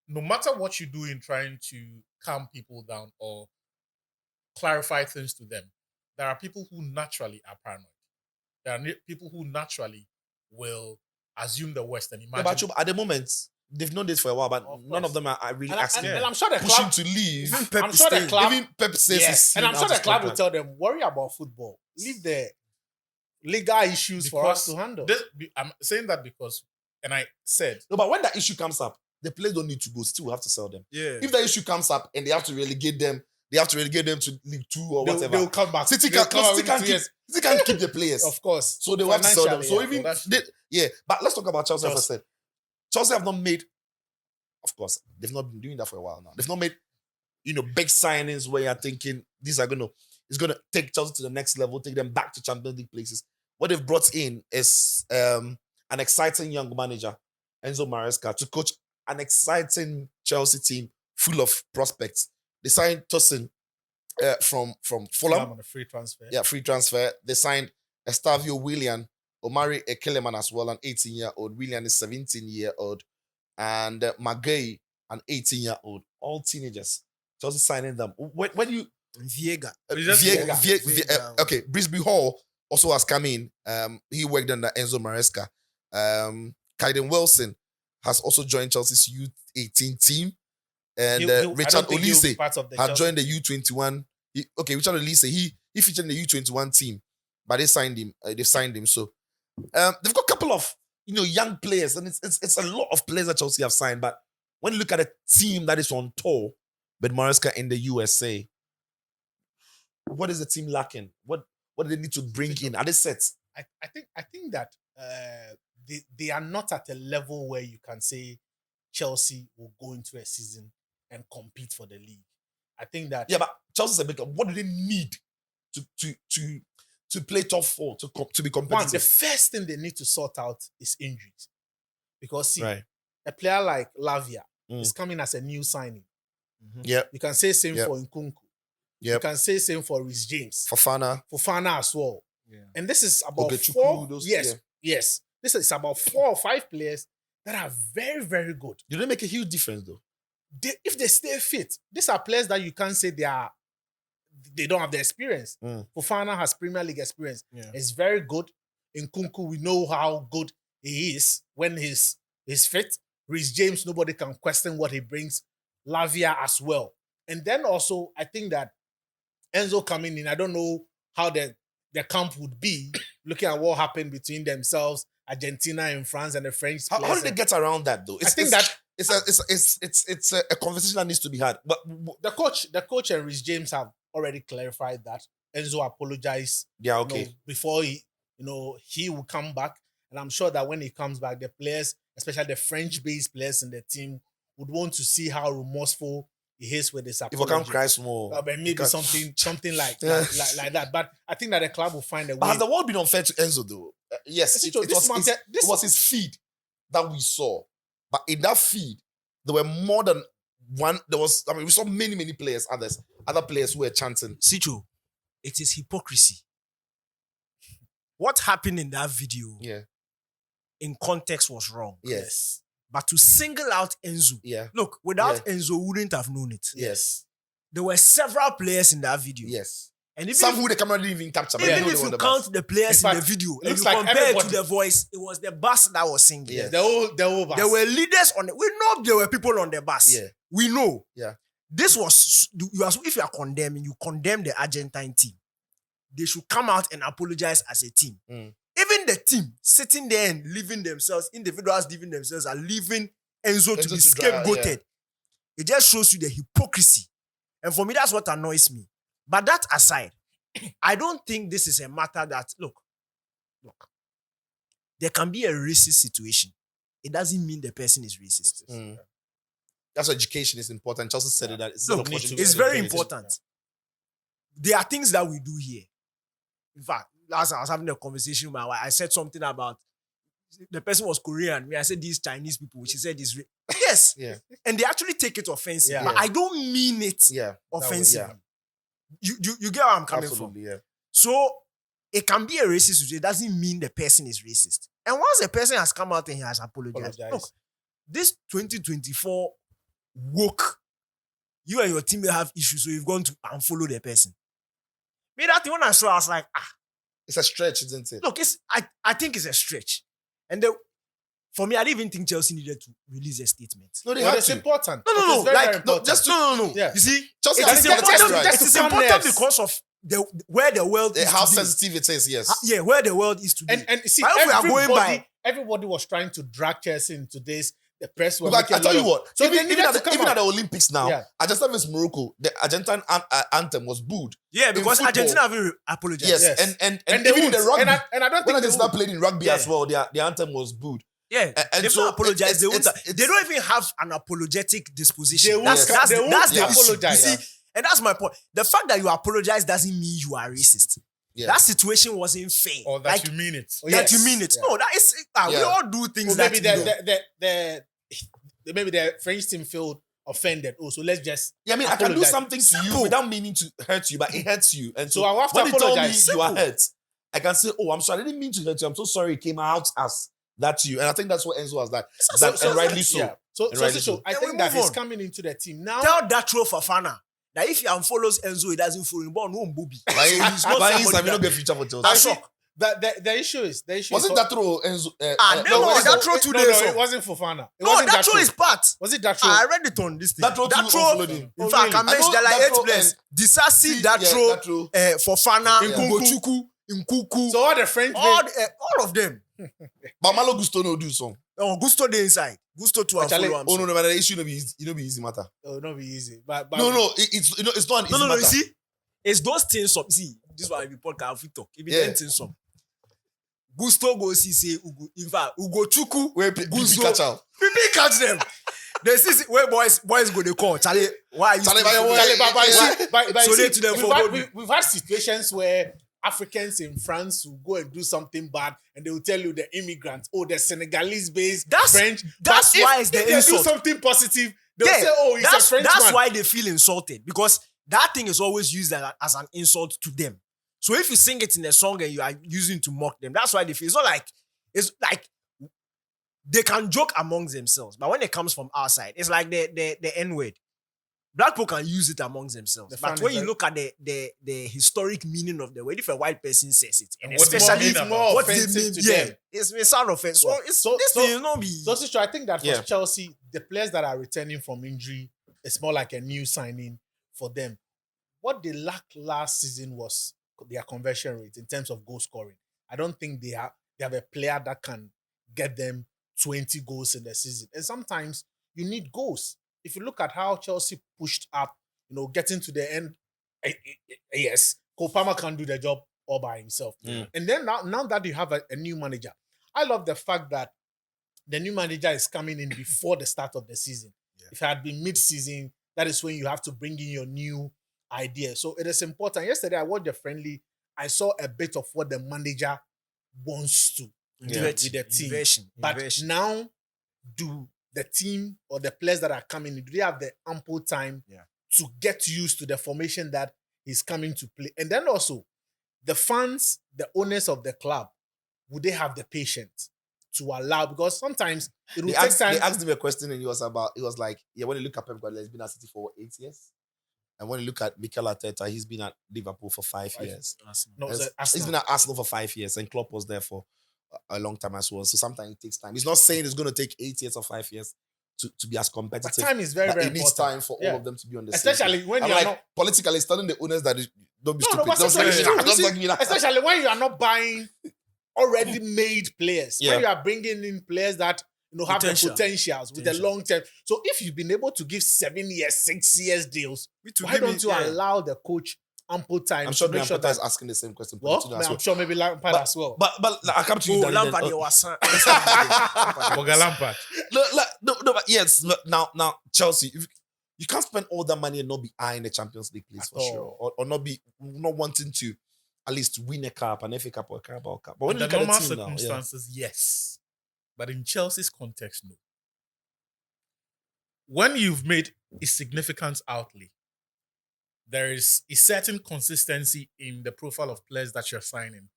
no matter what you do in trying to calm people down or clarify things to them, there are people who naturally are paranoid. There are people who naturally will assume the worst and Yeah, imagine. but at the moment, they've known this for a while, but Of none course. of them are really And, asking and I'm sure the pushing club. to leave. Even Pep I'm is sure the staying. club. Even Pep says Yes, he's and I'm seen sure out the his club will contract. tell them, worry about football. Leave the legal issues for us to handle. I'm saying that because, and I said, No, but when that issue comes up, the players don't need to go. Still, have to sell them. Yeah. If that issue comes up and they have to relegate them to League 2 or They'll whatever. come back. City They'll can't, come no, out City with can't 2 keep, years. City can't keep the players. Of course. So they will have to sell them. So Financially, even that's they, true. yeah, but let's talk about Chelsea. As I Chelsea. said, Chelsea have not made. Of course, they've not been doing that for a while now. They've not made, big signings where you're thinking these are it's gonna take Chelsea to the next level, take them back to Champions League places. What they've brought in is an exciting young manager, Enzo Maresca, to coach an exciting Chelsea team full of prospects. They signed Tosin from Fulham. On a free transfer. Yeah, free transfer. They signed Estavio Willian, Omari Ekeleman as well, an 18-year-old. Willian is 17-year-old. And Magay, an 18-year-old. All teenagers. Chelsea signing them. When you... Viega. Viega. Okay, Brisbane Hall also has come in. He worked under Enzo Maresca. Kaiden Wilson has also joined Chelsea's U18 team. And I Richard don't think he'll be Olise part of the had Chelsea. joined the U21. Richard Olise, he featured in the U21 team, but they signed him. They've signed him. So they've got a couple of young players, and it's a lot of players that Chelsea have signed. But when you look at a team that is on tour, but Maresca in the USA, what is the team lacking? What do they need to bring in? Are they set? I think that they are not at a level where you can say Chelsea will go into a season and compete for the league. I think that Yeah, but Chelsea's a big. What do they need to play top 4 to be one, the competitive? first thing they need to sort out is injuries. Because see, Right. a player like Lavia Mm. is coming as a new signing. Yep. You can say same Yep. for Nkunku. You Yep. can say same for Rhys James. Fofana as well. Yeah. And this is about Ogechukwu, 4. those- Yes, yeah. yes. This is about 4 or 5 players that are very, very good. Do they make a huge difference though? If they stay fit, these are players that you can't say they don't have the experience. Mm. Fofana has Premier League experience. Yeah. It's very good. In Kunku, we know how good he is when he's fit. Rhys James, nobody can question what he brings. Lavia as well. And then also, I think that Enzo coming in, I don't know how the camp would be looking at what happened between themselves, Argentina and France and the French How players. do they get around that though? I think that it's a conversation that needs to be had. But the coach and Rhys James have already clarified that Enzo apologized yeah, okay. before he will come back. And I'm sure that when he comes back, the players, especially the French-based players in the team, would want to see how remorseful he is with his If apology. I can't cry small. But maybe Because- something like Yeah. that. But I think that the club will find a But way. has the world been unfair to Enzo though? Yes, This it was his feed that we saw. But in that feed, there were more than one. We saw many players, other players who were chanting. Sicho, it is hypocrisy. What happened in that video Yeah. in context was wrong. Yes. But to single out Enzo, Yeah. look, without Enzo, we wouldn't have known it. Yes. There were several players in that video. Yes. And even Some who the camera didn't even capture. but even they know if they were you the count best. the players In in fact, the video, and looks you like compare it to everybody- the voice, it was the bus that was singing. Yeah. The whole bus. There were leaders on it. We know there were people on the bus. Yeah. We know. Yeah. This was, if you are condemning, you condemn the Argentine team. They should come out and apologize as a team. Mm. Even the team sitting there and leaving themselves, individuals leaving themselves, are leaving Enzo to be to dry, scapegoated. yeah. It just shows you the hypocrisy. And for me, that's what annoys me. But that aside, I don't think this is a matter that, look, there can be a racist situation. It doesn't mean the person is racist. Mm. That's why education is important. Chelsea said it that it's Look, important. it's very important. There are things that we do here. In fact, last I was having a conversation with my wife. I said something about the person was Korean. I said these Chinese people, which she said is yes. Yeah. And they actually take it offensive. Yeah. But I don't mean it Yeah. offensively. You get where I'm coming from. Absolutely. Yeah. So it can be a racist situation. It doesn't mean the person is racist. And once the person has come out and he has apologized, look, this 2024 woke, you and your team will have issues, so you've gone to unfollow the person. Me, that thing when I saw, I was like, It's a stretch, isn't it? look, I think it's a stretch. And for me, I didn't even think Chelsea needed to release a statement. No, they But had it's to. important. No, It is very, like, very important. No. Yeah. You see, Chelsea it has is to get the text important, right. it is To calm important nerves. because of where the world is How today. sensitive it is, yes. Yeah, where the world is today. And see, But if we are going by- everybody was trying to drag Chelsea into this. The press were Because making I tell a lot you of- what, So they even, needed even, to at, come even out. at the Olympics now, Yeah. Argentina vs Morocco, the Argentine anthem was booed. Yeah, because football- Argentina have apologized. Yes, Yes. and they even in the would. rugby, And I don't when think they Argentina would. played in rugby Yeah. as well, the anthem was booed. Yeah, And they've so not apologized. They, it's- won't, it's- they don't even have an apologetic disposition. They won't- that's they won't that's the issue. apologize. You see, and that's my point. The fact that you apologize doesn't mean you are racist. Yeah. That situation wasn't fair. Or that Like, you mean it. Oh, that yes. you mean it. Yeah. No, that is we Yeah. all do things Or that maybe you know. maybe the French team felt offended. Oh, so let's just Yeah, I mean, I can do apologize. something to you Simple. without meaning to hurt you, but it hurts you. And so, So I have to when you tell me apologize. you are Simple. hurt, I can say, "Oh, I'm sorry, I didn't mean to hurt you. I'm so sorry. It came out as that to you." And I think that's what Enzo has done, and rightly so. Yeah. So, And so, rightly so so. I Then think we that move he's on. coming into the team now. Tell Datro Fafana that if he unfollows Enzo, he doesn't follow him. But no, Bobby. Why He's not why somebody is having that- no get future for Chelsea? I I see, shock. the issue is Was it that throw Enzo? No, was that it throw no, two no, days no, on. it wasn't Fofana. It No, wasn't Datro is part. Was it that I read it on this thing. Datro too unfollowed him. In fact, I really? mentioned I know there are like Datro 8 players. and- Disasi, Yeah, Datro, Datro. Fofana, Yeah. Ngochukwu, Nkuku, So all the French all of them. But Malo Gusto no do some. Gusto dey inside. Gusto to Actually, unfollow him. Oh no, but the issue no be easy matter. oh, not be easy. But No, it's it's not an easy No, matter. you see, it's those things. See, this one we podcast we talk. If Yeah. it's things some. Gusto go see say Ugo. In fact, Ugochukwu, Where people Gusto, catch out. people catch them. They see where boys go they call Charlie. Why are you? Charlie, still by your following- way, But you Yeah. see, but So you they see, to them we've, for had, good. we've had situations where Africans in France will go and do something bad, and they will tell you the immigrants, oh, the Senegalese-based That's- French. that's But why it's the if they insult. do something positive, they'll say, oh, he's a French that's man. why they feel insulted, because that thing is always used as an insult to them. So if you sing it in a song and you are using to mock them, that's why they feel. It's like they can joke amongst themselves, but when it comes from our side, it's like the N word. Black people can use it amongst themselves, The but fun when is you that- look at the historic meaning of the word, if a white person says it, and And what they especially mean about- what they offensive mean, to yeah, them. it's may sound offensive. So it's So- this so- thing is not be. So, Sister, I think that for Yeah. Chelsea, the players that are returning from injury, it's more like a new signing for them. What they lacked last season was their conversion rate in terms of goal scoring. I don't think they have a player that can get them 20 goals in the season. And sometimes you need goals. If you look at how Chelsea pushed up, getting to the end, yes, Cole Palmer can do the job all by himself. Mm. And then now that you have a new manager, I love the fact that the new manager is coming in before the start of the season. Yeah. If it had been mid-season, that is when you have to bring in your new idea. So it is important. Yesterday, I watched the friendly. I saw a bit of what the manager wants to do with the team. Inversion. But now, do the team or the players that are coming in, do they have the ample time to get used to the formation that is coming to play? And then also, the fans, the owners of the club, would they have the patience to allow? Because sometimes it will take time. They asked him a question and it was like, when you look at Pep Guardiola, he's been at City for 8 years. And when you look at Mikel Arteta, he's been at Liverpool for 5 years. No, he's been at Arsenal for 5 years, and Klopp was there for a long time as well. So sometimes it takes time. He's not saying it's going to take 8 years or 5 years to be as competitive. But time is very, very important. It needs time for all of them to be on the same especially page. when I'm you're like, not politically, telling the owners that don't be stupid. but Don't give me that. especially when you are not buying already made players. Yeah. When you are bringing in players that have the potentials with the long term. So if you've been able to give 7 years, 6 years deals, why don't you allow the coach ample time? I'm sure to make sure Lampard that is asking the same question. well, I'm sure maybe Lampard as well. But I come to you. Lampard, Lampard. No, but yes. Look, now Chelsea, you can't spend all that money and not be eyeing the Champions League place for sure, or not wanting to at least win a cup, an FA Cup or a Carabao Cup. But when Under you look normal at the team now, circumstances, yes. But in Chelsea's context, no. When you've made a significant outlay, there is a certain consistency in the profile of players that you're signing.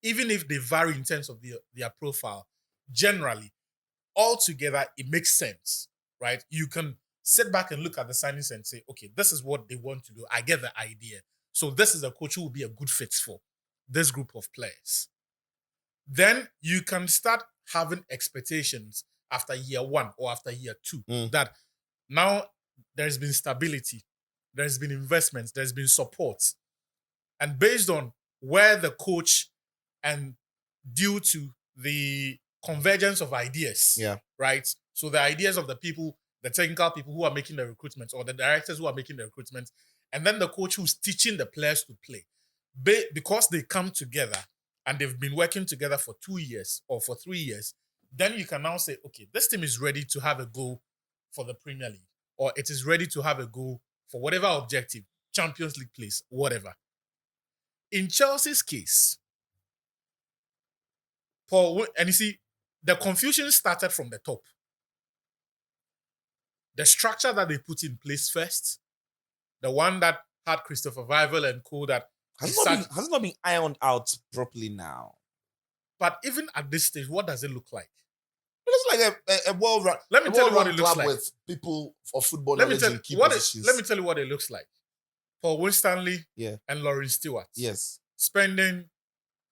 Even if they vary in terms of their profile, generally, altogether, it makes sense, right? You can sit back and look at the signings and say, okay, this is what they want to do. I get the idea. So this is a coach who will be a good fit for this group of players. Then you can start having expectations after year 1 or after year 2 that now there's been stability, there's been investments, there's been support. And based on where the coach and due to the convergence of ideas, right? So the ideas of the people, the technical people who are making the recruitment or the directors who are making the recruitment, and then the coach who's teaching the players to play. Because they come together and they've been working together for 2 years or for 3 years, then you can now say, okay, this team is ready to have a goal for the Premier League, or it is ready to have a goal for whatever objective, Champions League place, whatever. In Chelsea's case, Paul, and you see, the confusion started from the top. The structure that they put in place first, the one that had Christopher Vival and co that has it not been ironed out properly now? But even at this stage, what does it look like? It looks like a well-run. Let me tell you what it looks like. With people of football let me knowledge tell in key what positions. let me tell you what it looks like. Paul Winstanley Yeah. and Lauren Stewart. Yes. Spending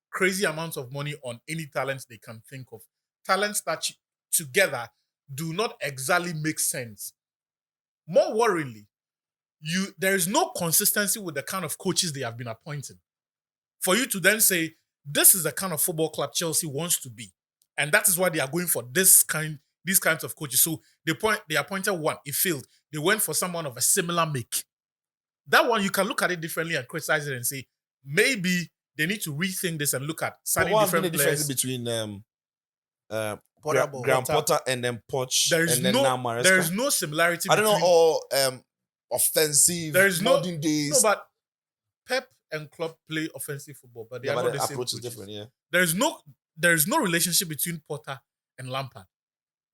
crazy amounts of money on any talents they can think of. Talents that together do not exactly make sense. More worryingly, there is no consistency with the kind of coaches they have been appointing. For you to then say, this is the kind of football club Chelsea wants to be. And that is why they are going for these kinds of coaches. So they appointed one, it failed. They went for someone of a similar make. That one, you can look at it differently and criticize it and say, maybe they need to rethink this and look at signing different players. Difference between Graham Potter and then Poch and then now Maresca? There is no similarity. I don't know all offensive modern days. No, but Pep and Klopp play offensive football, but they are not the same. Approach is different, yeah. There is no relationship between Potter and Lampard.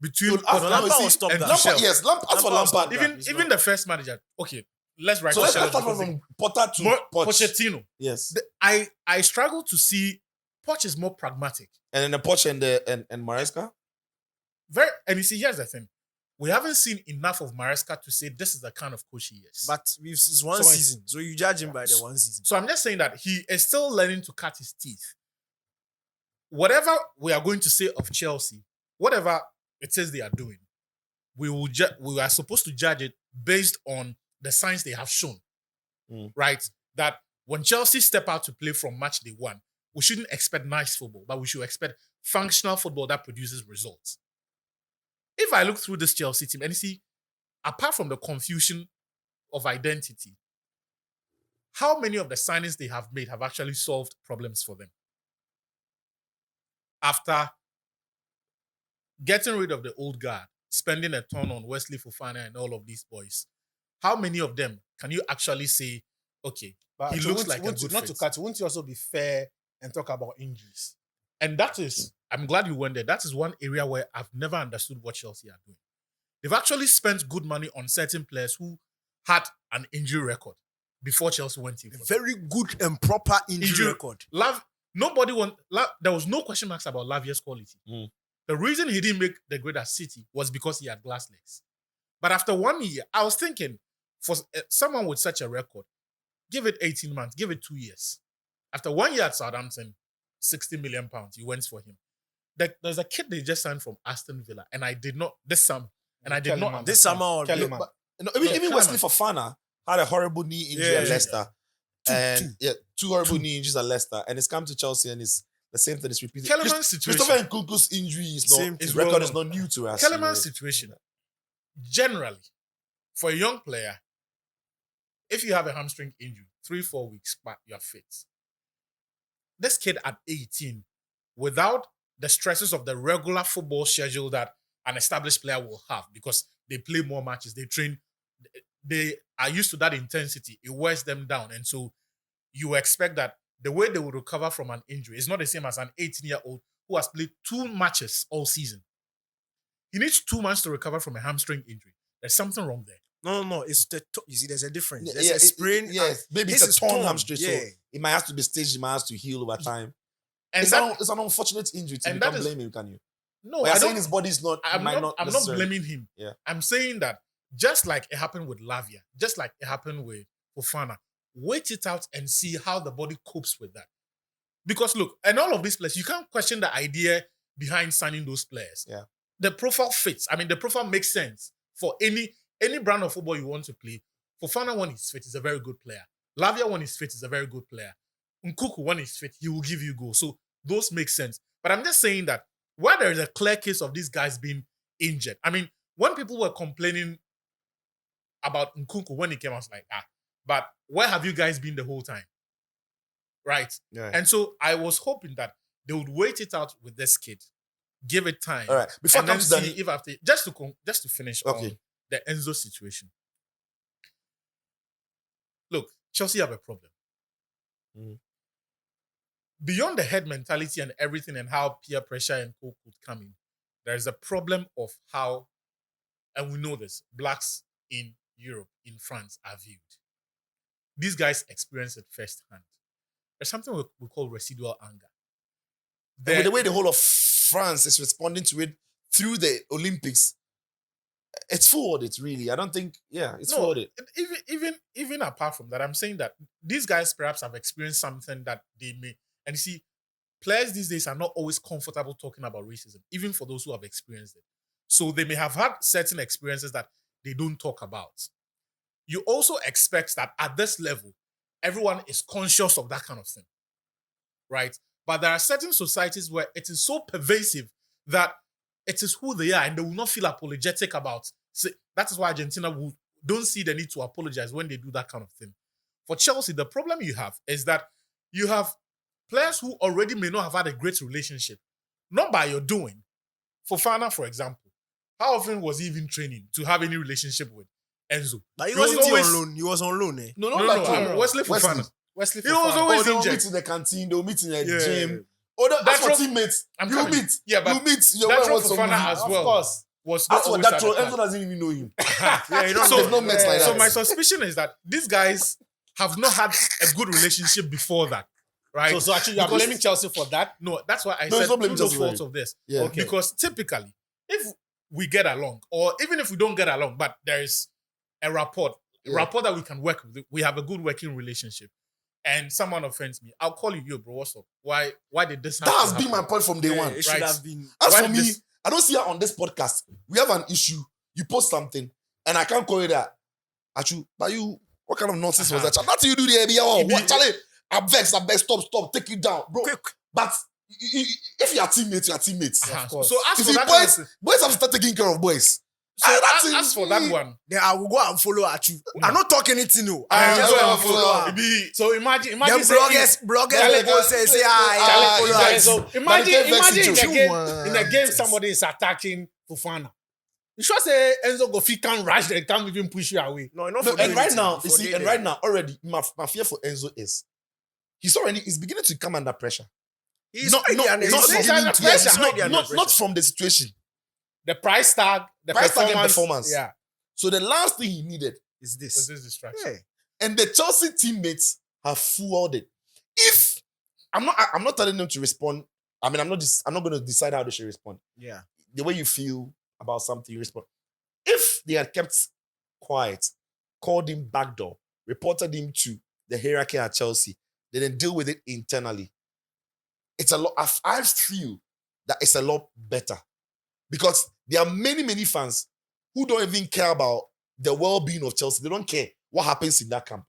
Lampard will stop that. Lampard. Even the first manager. Okay, let's write. So let's start from Potter to Pochettino. Yes. I struggle to see Poch is more pragmatic. And then the Poch and Maresca? And you see, here's the thing. We haven't seen enough of Maresca to say this is the kind of coach he is. But it's one season, so you judge him by the one season. So I'm just saying that he is still learning to cut his teeth. Whatever we are going to say of Chelsea, whatever it says they are doing, we are supposed to judge it based on the signs they have shown, right? That when Chelsea step out to play from match day 1, we shouldn't expect nice football, but we should expect functional football that produces results. If I look through this Chelsea team and you see, apart from the confusion of identity, how many of the signings they have made have actually solved problems for them? After getting rid of the old guard, spending a ton on Wesley Fofana and all of these boys, how many of them can you actually say, okay, but he looks like a good not fit? to cut, wouldn't you also be fair and talk about injuries? And that is, I'm glad you went there. That is one area where I've never understood what Chelsea are doing. they've actually spent good money on certain players who had an injury record before Chelsea went in. A very good and proper injury record. There was no question marks about Lavia's quality. The reason he didn't make the grade at City was because he had glass legs. But after 1 year, I was thinking, for someone with such a record, give it 18 months, give it 2 years. After 1 year at Southampton, £60 million, you went for him. There's a kid they just signed from Aston Villa, and I did not, this summer, and I did not understand. This summer, Even Wesley Fofana had a horrible knee injury at Leicester. Two horrible knee injuries at Leicester, and it's come to Chelsea, and it's the same thing is repeated. Kellerman's situation. Christopher Nkunku's injury his record is not new to us. Kellerman's situation, generally, for a young player, if you have a hamstring injury, 3-4 weeks, but you're fit. This kid at 18, without the stresses of the regular football schedule that an established player will have, because they play more matches, they train, they are used to that intensity, it wears them down. And so you expect that the way they will recover from an injury is not the same as an 18-year-old who has played 2 matches all season. He needs 2 months to recover from a hamstring injury. There's something wrong there. No. It's you see, there's a difference. There's a sprain. Yes, maybe it's a torn hamstring. Yeah. So it might have to be staged. It might have to heal over time. And it's an unfortunate injury. You can't blame him, can you? No, I saying his body's not. I'm not blaming him. Yeah. I'm saying that just like it happened with Lavia, just like it happened with Fofana, wait it out and see how the body copes with that. Because look, and all of these players, you can't question the idea behind signing those players. Yeah. The profile fits. I mean, the profile makes sense for any brand of football you want to play. Fofana, when he's fit, is a very good player. Lavia, when he's fit, is a very good player. Nkunku, when he's fit, he will give you goals. So those make sense. But I'm just saying that where there is a clear case of these guys being injured. I mean, when people were complaining about Nkunku when he came, I was like, but where have you guys been the whole time? Right? Yeah. And so I was hoping that they would wait it out with this kid, give it time. All right. Before and I then come to see Danny, if after just to finish on okay. the Enzo situation. Look, Chelsea have a problem. Beyond the head mentality and everything and how peer pressure and co could come in, there is a problem of how, and we know this, blacks in Europe, in France, are viewed. These guys experience it firsthand. There's something we call residual anger. With the way the whole of France is responding to it through the Olympics, it's forwarded, really. I don't think, it's forwarded. Even apart from that, I'm saying that these guys perhaps have experienced something that they may, and you see, players these days are not always comfortable talking about racism, even for those who have experienced it. So they may have had certain experiences that they don't talk about. You also expect that at this level, everyone is conscious of that kind of thing, right? But there are certain societies where it is so pervasive that it is who they are and they will not feel apologetic about. So that is why Argentina don't see the need to apologize when they do that kind of thing. For Chelsea, the problem you have is that you have players who already may not have had a great relationship, not by your doing. Fofana, for example, how often was he even training to have any relationship with Enzo? But he wasn't on loan. He was on loan, eh? No. Wesley Fofana. Wesley He was Fofana. always They will injured. meet in the canteen, they will meet in the Yeah. gym. That's for teammates. I'm You coming. meet. Yeah, but you meet. Your that's man what wants some Fofana money. as Of well. course. Was not As for always that at the troll, club. Enzo doesn't even know him. Yeah, you don't So- There's no mess like that. So my suspicion is that these guys have not had a good relationship before that, right? So actually, you're Because- blaming Chelsea for that. No, that's why I No, it's said not blaming through no Chelsea, fault really. of this. Yeah. Okay. Because typically, if we get along, or even if we don't get along, but there is a rapport that we can work with, we have a good working relationship, and someone offends me, I'll call you, yo, bro, what's up? Why did this happen? That has been my point from day one. It should Right. have been. As Why for did me, this- I don't see her on this podcast. We have an issue. You post something, and I can't call you that. Achu, but you, what kind of nonsense was that? That's you do the ABA. What, Charlie? I beg, stop, take it down, bro. Quick. But if you are teammates, you are teammates. Uh-huh. Of course. So as You for see, that boys have to start taking care of boys. so that's as it. for that one, Then I will go and follow Achu. I'm not talking anything, no. Ah, I just yeah, go and follow follow her. it be So imagine Them saying- bloggers Charlie, will say, Charlie, I follow Charlie, her. So But imagine it gets in vexing the too. game, somebody is attacking Fofana. You sure say Enzo Gofi can't rush, they can't even push you away. No, not No, for and right anything. now, you For see, they and there. right now, already, my fear for Enzo is he's beginning to come under pressure. He's Not already under beginning pressure. to- He's already yes, under not pressure. from the situation. The price tag the price tag and performance. Yeah. So the last thing he needed Is Was this? this distraction? Yeah. and the Chelsea teammates have fueled it. If I'm not telling them to respond. I mean, I'm not going to decide how they should respond. Yeah. The way you feel about something, you respond. If they had kept quiet, called him backdoor, reported him to the hierarchy at Chelsea, they then deal with it internally. It's a lot. I feel that it's a lot better because there are many fans who don't even care about the well-being of Chelsea. They don't care what happens in that camp.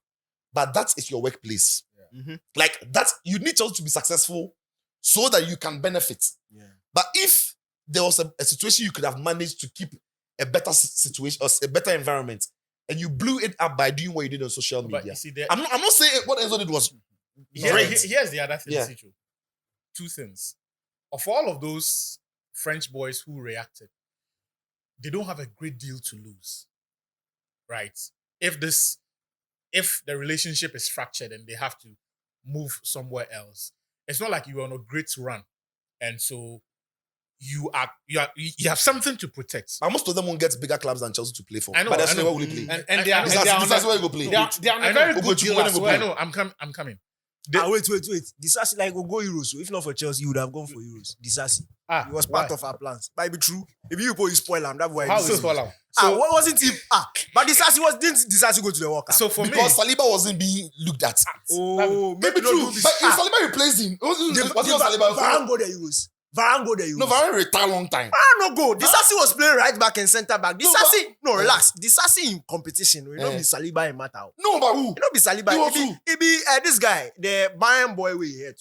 But that is your workplace. Yeah. Mm-hmm. Like you need Chelsea to be successful so that you can benefit. Yeah. But if there was a situation you could have managed to keep a better situation or a better environment, and you blew it up by doing what you did on social But media. you see, there, I'm not saying what Enzo did was great. here's the other thing, Yeah. Sicho. Two things. Of all of those French boys who reacted, they don't have a great deal to lose. Right? If the relationship is fractured and they have to move somewhere else, it's not like you are on a great run. And so you have something to protect. But most of them won't get bigger clubs than Chelsea to play for. I know, But that's I know. where will he play? And they are That's where he go play. they are on I a know. very good Ugochukwu, deal when as he go I well. know, I'm coming. Wait. Disasi like will go Euros. So if not for Chelsea, he would have gone for Euros. Disasi. Ah, It was part why? of our plans. Might be true. If you put spoil him, that's why. How he is did it fall out? what wasn't he? But Disasi didn't Disasi go to the World Cup? So for me, Because Saliba wasn't being looked at. oh, Maybe not true. do this. But if Saliba replaced him, was it Saliba? Varane go the Euros. Varane go the Euros. No, Varane retired long time. No go. Disasi was playing right back and centre back. Disasi, relax. Disasi in competition. You know, be Saliba in matter. No, but who? You know, be Saliba. He was It be this guy, the Bayern boy we hit.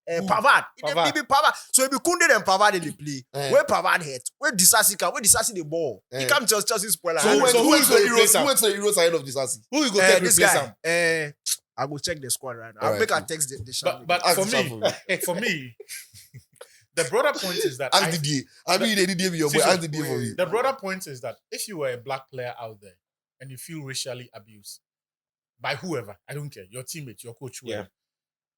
Who? Pavard. Pavard. It be Pavard. So it be Kunde and Pavard they play. Eh. Where Pavard hit, where Disasi can, where Disasi the ball. He Eh. come Chelsea spoiler. So who went who is to the gonna replace Euros? Who him? went to the Euros ahead of Disasi? who you go take This replace guy. him? I go check the squad right now. I'll Alright, make a cool. text the But Ask for the me, for me, the broader point is that Ask Didier. I mean, they did with your boy. See, Ask Didier for me. the broader point is that if you were a black player out there and you feel racially abused by whoever, I don't care, your teammate, your coach, whoever,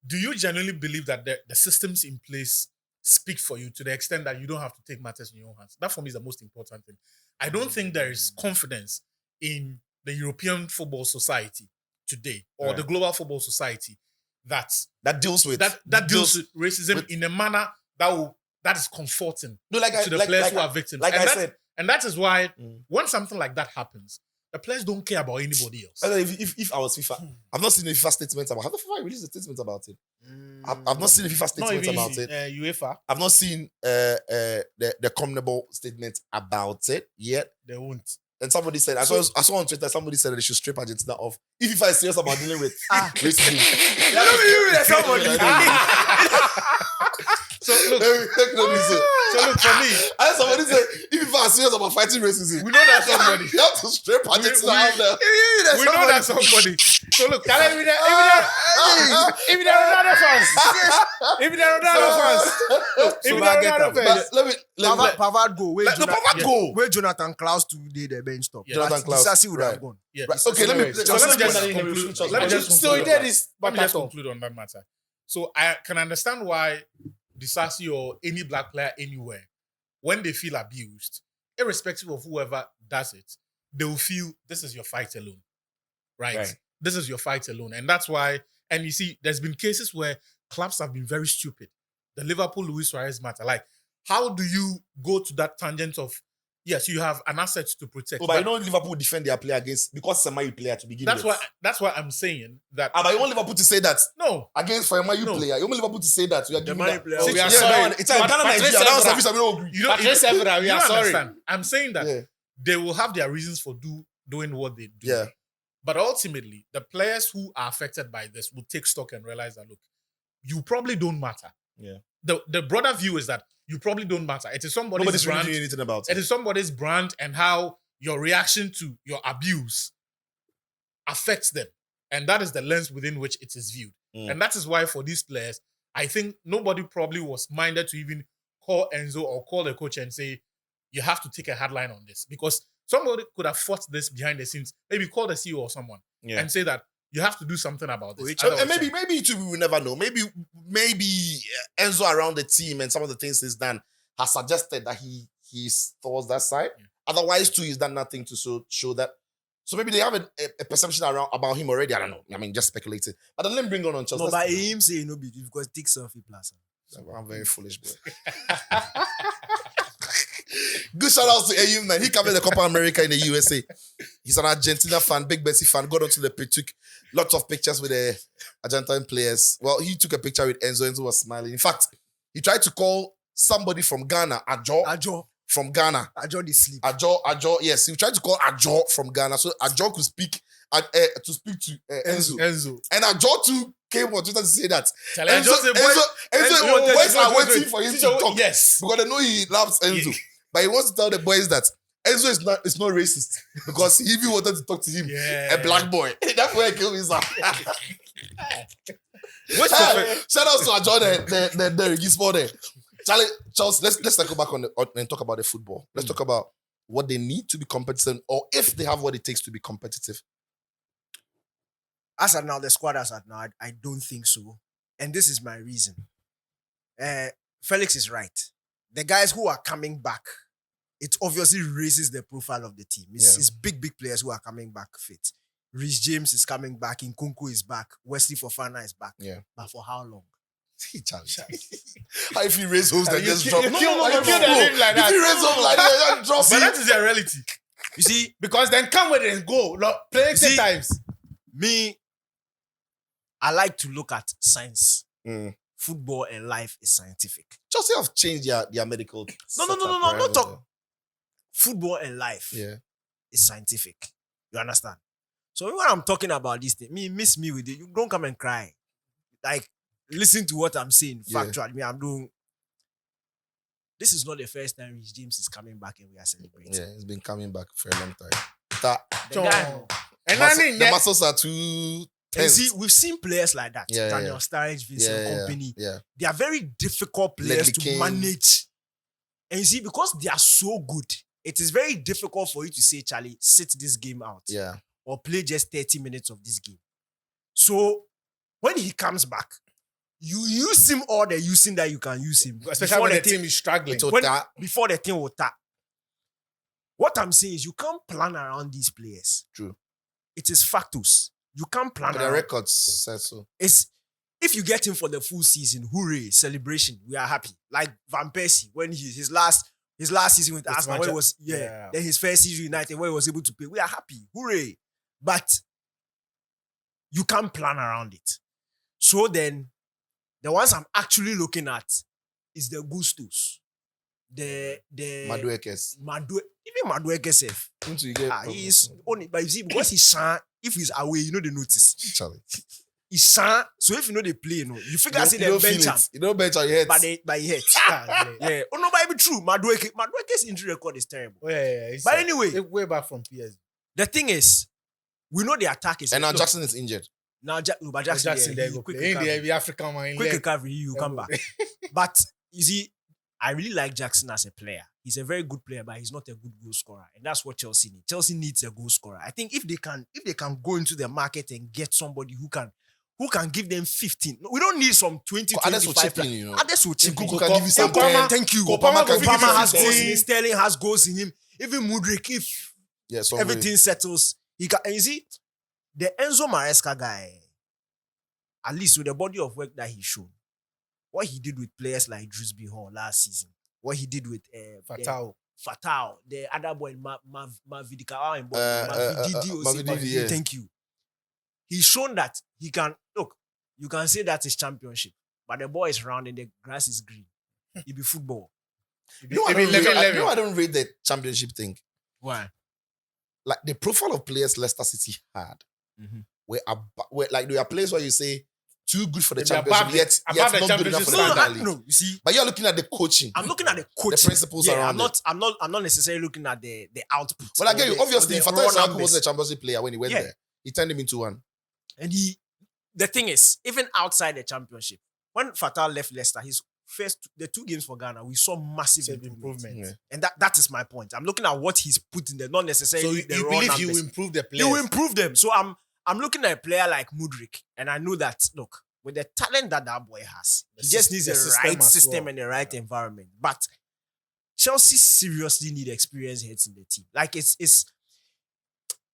do you genuinely believe that the systems in place speak for you to the extent that you don't have to take matters in your own hands? That for me is the most important thing. I don't think there is confidence in the European Football Society today or the Global Football Society that That deals with deals with racism in a manner that is comforting No, like to the players who are victims. Like and I that- said, and that is why Mm. when something like that happens, the players don't care about anybody else. if I was FIFA, I've not seen a FIFA statement about. Have the FIFA released a statement about it? I've not seen a FIFA Not statement even about it. UEFA. I've not seen the Comnable statement about it yet. They won't. And somebody said, I saw on Twitter, somebody said they should strip Argentina off. If FIFA is serious about dealing with racism. So look, for me, And somebody said, if FIFA is serious about fighting racism, we know that somebody. you have to strip Argentina out there. We know that somebody. So look, If there are other fans, if there are other fans, if there are other fans, But let me Pavard go. Where no, Pavard go. Where Jonathan Klaus today the bench top. Yeah, Jonathan Klaus. Disasi would have Right. gone. yeah. Right, okay, let me So let me just conclude. Let me just so he conclude on did that. this, Let but me just at all. conclude on that matter. So I can understand why Disasi or any black player anywhere, when they feel abused, irrespective of whoever does it, they will feel this is your fight alone. Right? This is your fight alone. And that's why, and you see, there's been cases where clubs have been very stupid. The Liverpool Luis Suarez matter. Like, how do you go to that tangent of, yes, you have an asset to protect. Oh, but you know Liverpool defend their player against because it's a Mayu player to begin that's with. why I'm saying that. But you want Liverpool to say that No, against for a Mayu No. player. You want Liverpool to say that we are giving Mayu that. player. Oh, we are Yeah, sorry. that one, it's like But Ghana, Patrice Nigeria. That was Evra. service. I don't agree. you don't. Patrice Evra, we you are don't sorry. understand. I'm saying that Yeah, they will have their reasons for doing what they do. yeah. But ultimately, the players who are affected by this will take stock and realize that, look, you probably don't matter. Yeah. The broader view is that you probably don't matter. It is somebody's Nobody's really brand. doing anything about It it. is somebody's brand and how your reaction to your abuse affects them. And that is the lens within which it is viewed. Mm. And that is why for these players, I think nobody probably was minded to even call Enzo or call the coach and say, you have to take a hard line on this. Because somebody could have fought this behind the scenes. Maybe call the CEO or someone Yeah. and say that you have to do something about this. And Otherwise, maybe too, we will never know. Maybe Enzo around the team and some of the things he's done has suggested that he thoughts that side. Yeah. Otherwise, too, is that nothing to show that? So maybe they have a perception about him already. I don't know. I mean, just speculating. But then let me bring on Chelsea. No, but him say no be because take selfie plus. I'm very foolish, boy. Good shout out to AU, man. He covered the Copa America in the USA. He's an Argentina fan, big Bessie fan. Got onto the pitch, took lots of pictures with the Argentine players. Well, he took a picture with Enzo. Enzo was smiling. In fact, he tried to call somebody from Ghana, Ajo from Ghana. Ajo the sleep. Ajo, yes. He tried to call Ajo from Ghana so Ajo could speak to Enzo. And Ajo too came on Twitter to say that Enzo boys are waiting for him to talk. Yes. Because they know he loves Enzo. But he wants to tell the boys that Enzo is not racist because he even wanted to talk to him, a black boy. That's where he killed himself. Shout out to Ajo the Gispo there. Charles, let's go back on and talk about the football. Let's talk about what they need to be competitive, or if they have what it takes to be competitive. As at now, the squad as at now, I don't think so. And this is my reason. Felix is right. The guys who are coming back, it obviously raises the profile of the team. It's big players who are coming back fit. Reece James is coming back. Nkunku is back. Wesley Fofana is back. Yeah. But for how long? How if you raise hopes and just drop? If you raise hopes like that, just drop. But that is their reality. You see, Because then come with it and go. Look, play See- 10 times. me, I like to look at science. Mm. Football and life is scientific. Chelsea have changed their medical. No, setup, I'm right? not talking. Football and life Yeah. is scientific. You understand? So when I'm talking about this thing, miss me with it. You don't come and cry. Like, listen to what I'm saying Yeah. factually. I'm doing. This is not the first time Reece James is coming back and we are celebrating. Yeah, he's been coming back for a long time. That The guy, And the muscles are too and tense. see, we've seen players like that. Yeah, Daniel yeah. Sturridge, Vincent Company. Yeah. They are very difficult players Ledley to King. manage. And you see, because they are so good, it is very difficult for you to say, Charlie, sit this game out. Yeah. Or play just 30 minutes of this game. So when he comes back, you use him all the using that you can use him. Especially Before when the the team is struggling. So when- that before the thing will tap. What I'm saying is you can't plan around these players. True. It is factus. You can't plan but their around. records said so. It's if you get him for the full season, hooray, celebration, we are happy. Like Van Persie, when his last season with Arsenal, where it was then his first season United, where he was able to play, we are happy, hooray. But you can't plan around it. So then, the ones I'm actually looking at is the Gustos, the Maduekes. even Madueke self. Until you get He's only, but you see, because he's shan, if he's away, you know they notice. Charlie. He's shan, so if you know they play, you know, you figure say You they don't bench feel him, it. You don't bench on your head. but he hurts. Yeah. Oh no, but it be true. Madueke's injury record is terrible. Oh, yeah. It's But anyway, way back from PSG. the thing is, we know the attack is And now look, Jackson is injured. now but Jackson, Jackson, yeah, there he go quick play. In recovery. the African man. Quick recovery, you come back. But you see, I really like Jackson as a player. He's a very good player, but he's not a good goal scorer. And that's what Chelsea need. Chelsea needs a goal scorer. I think if they can go into the market and get somebody who can give them 15. No, we don't need some 20, Others will 25 chip in, you know. Others will chip in. Nkunku can give you some 10. Thank you. Kopama can give you Kopama has 15. goals in him. Sterling has goals in him. Even Mudryk, if Yeah, so everything settles, he can. And you see, the Enzo Maresca guy, at least with the body of work that he showed, what he did with players like Drewsby Hall last season, what he did with Fatal, the other boy, Mavidika, Mavididi, yeah. thank you. He's shown that he can, look, you can say that is championship, but the ball is round and the grass is green. It be football. I don't rate the championship thing. Why? Like the profile of players Leicester City had, where like there are players where you say too good for the They're championship, above yet the not good enough for the championship Premier League. No, you see, But you're looking at the coaching. I'm looking at the coaching. The principles around I'm not necessarily looking at the output. Well, I get you. Obviously, the Fatai raw Sako numbers. wasn't a championship player when he went Yeah. there. He turned him into one. And the thing is, even outside the championship, when Fatal left Leicester, the 2 games for Ghana, we saw massive improvement. Yeah. And that is my point. I'm looking at what he's put in there, not necessarily So the you raw believe numbers. you improve the He players? will improve them. So I'm looking at a player like Mudryk, and I know that, look, with the talent that boy has, he just needs the the system right as system well. and the right environment. But Chelsea seriously need experienced heads in the team. Like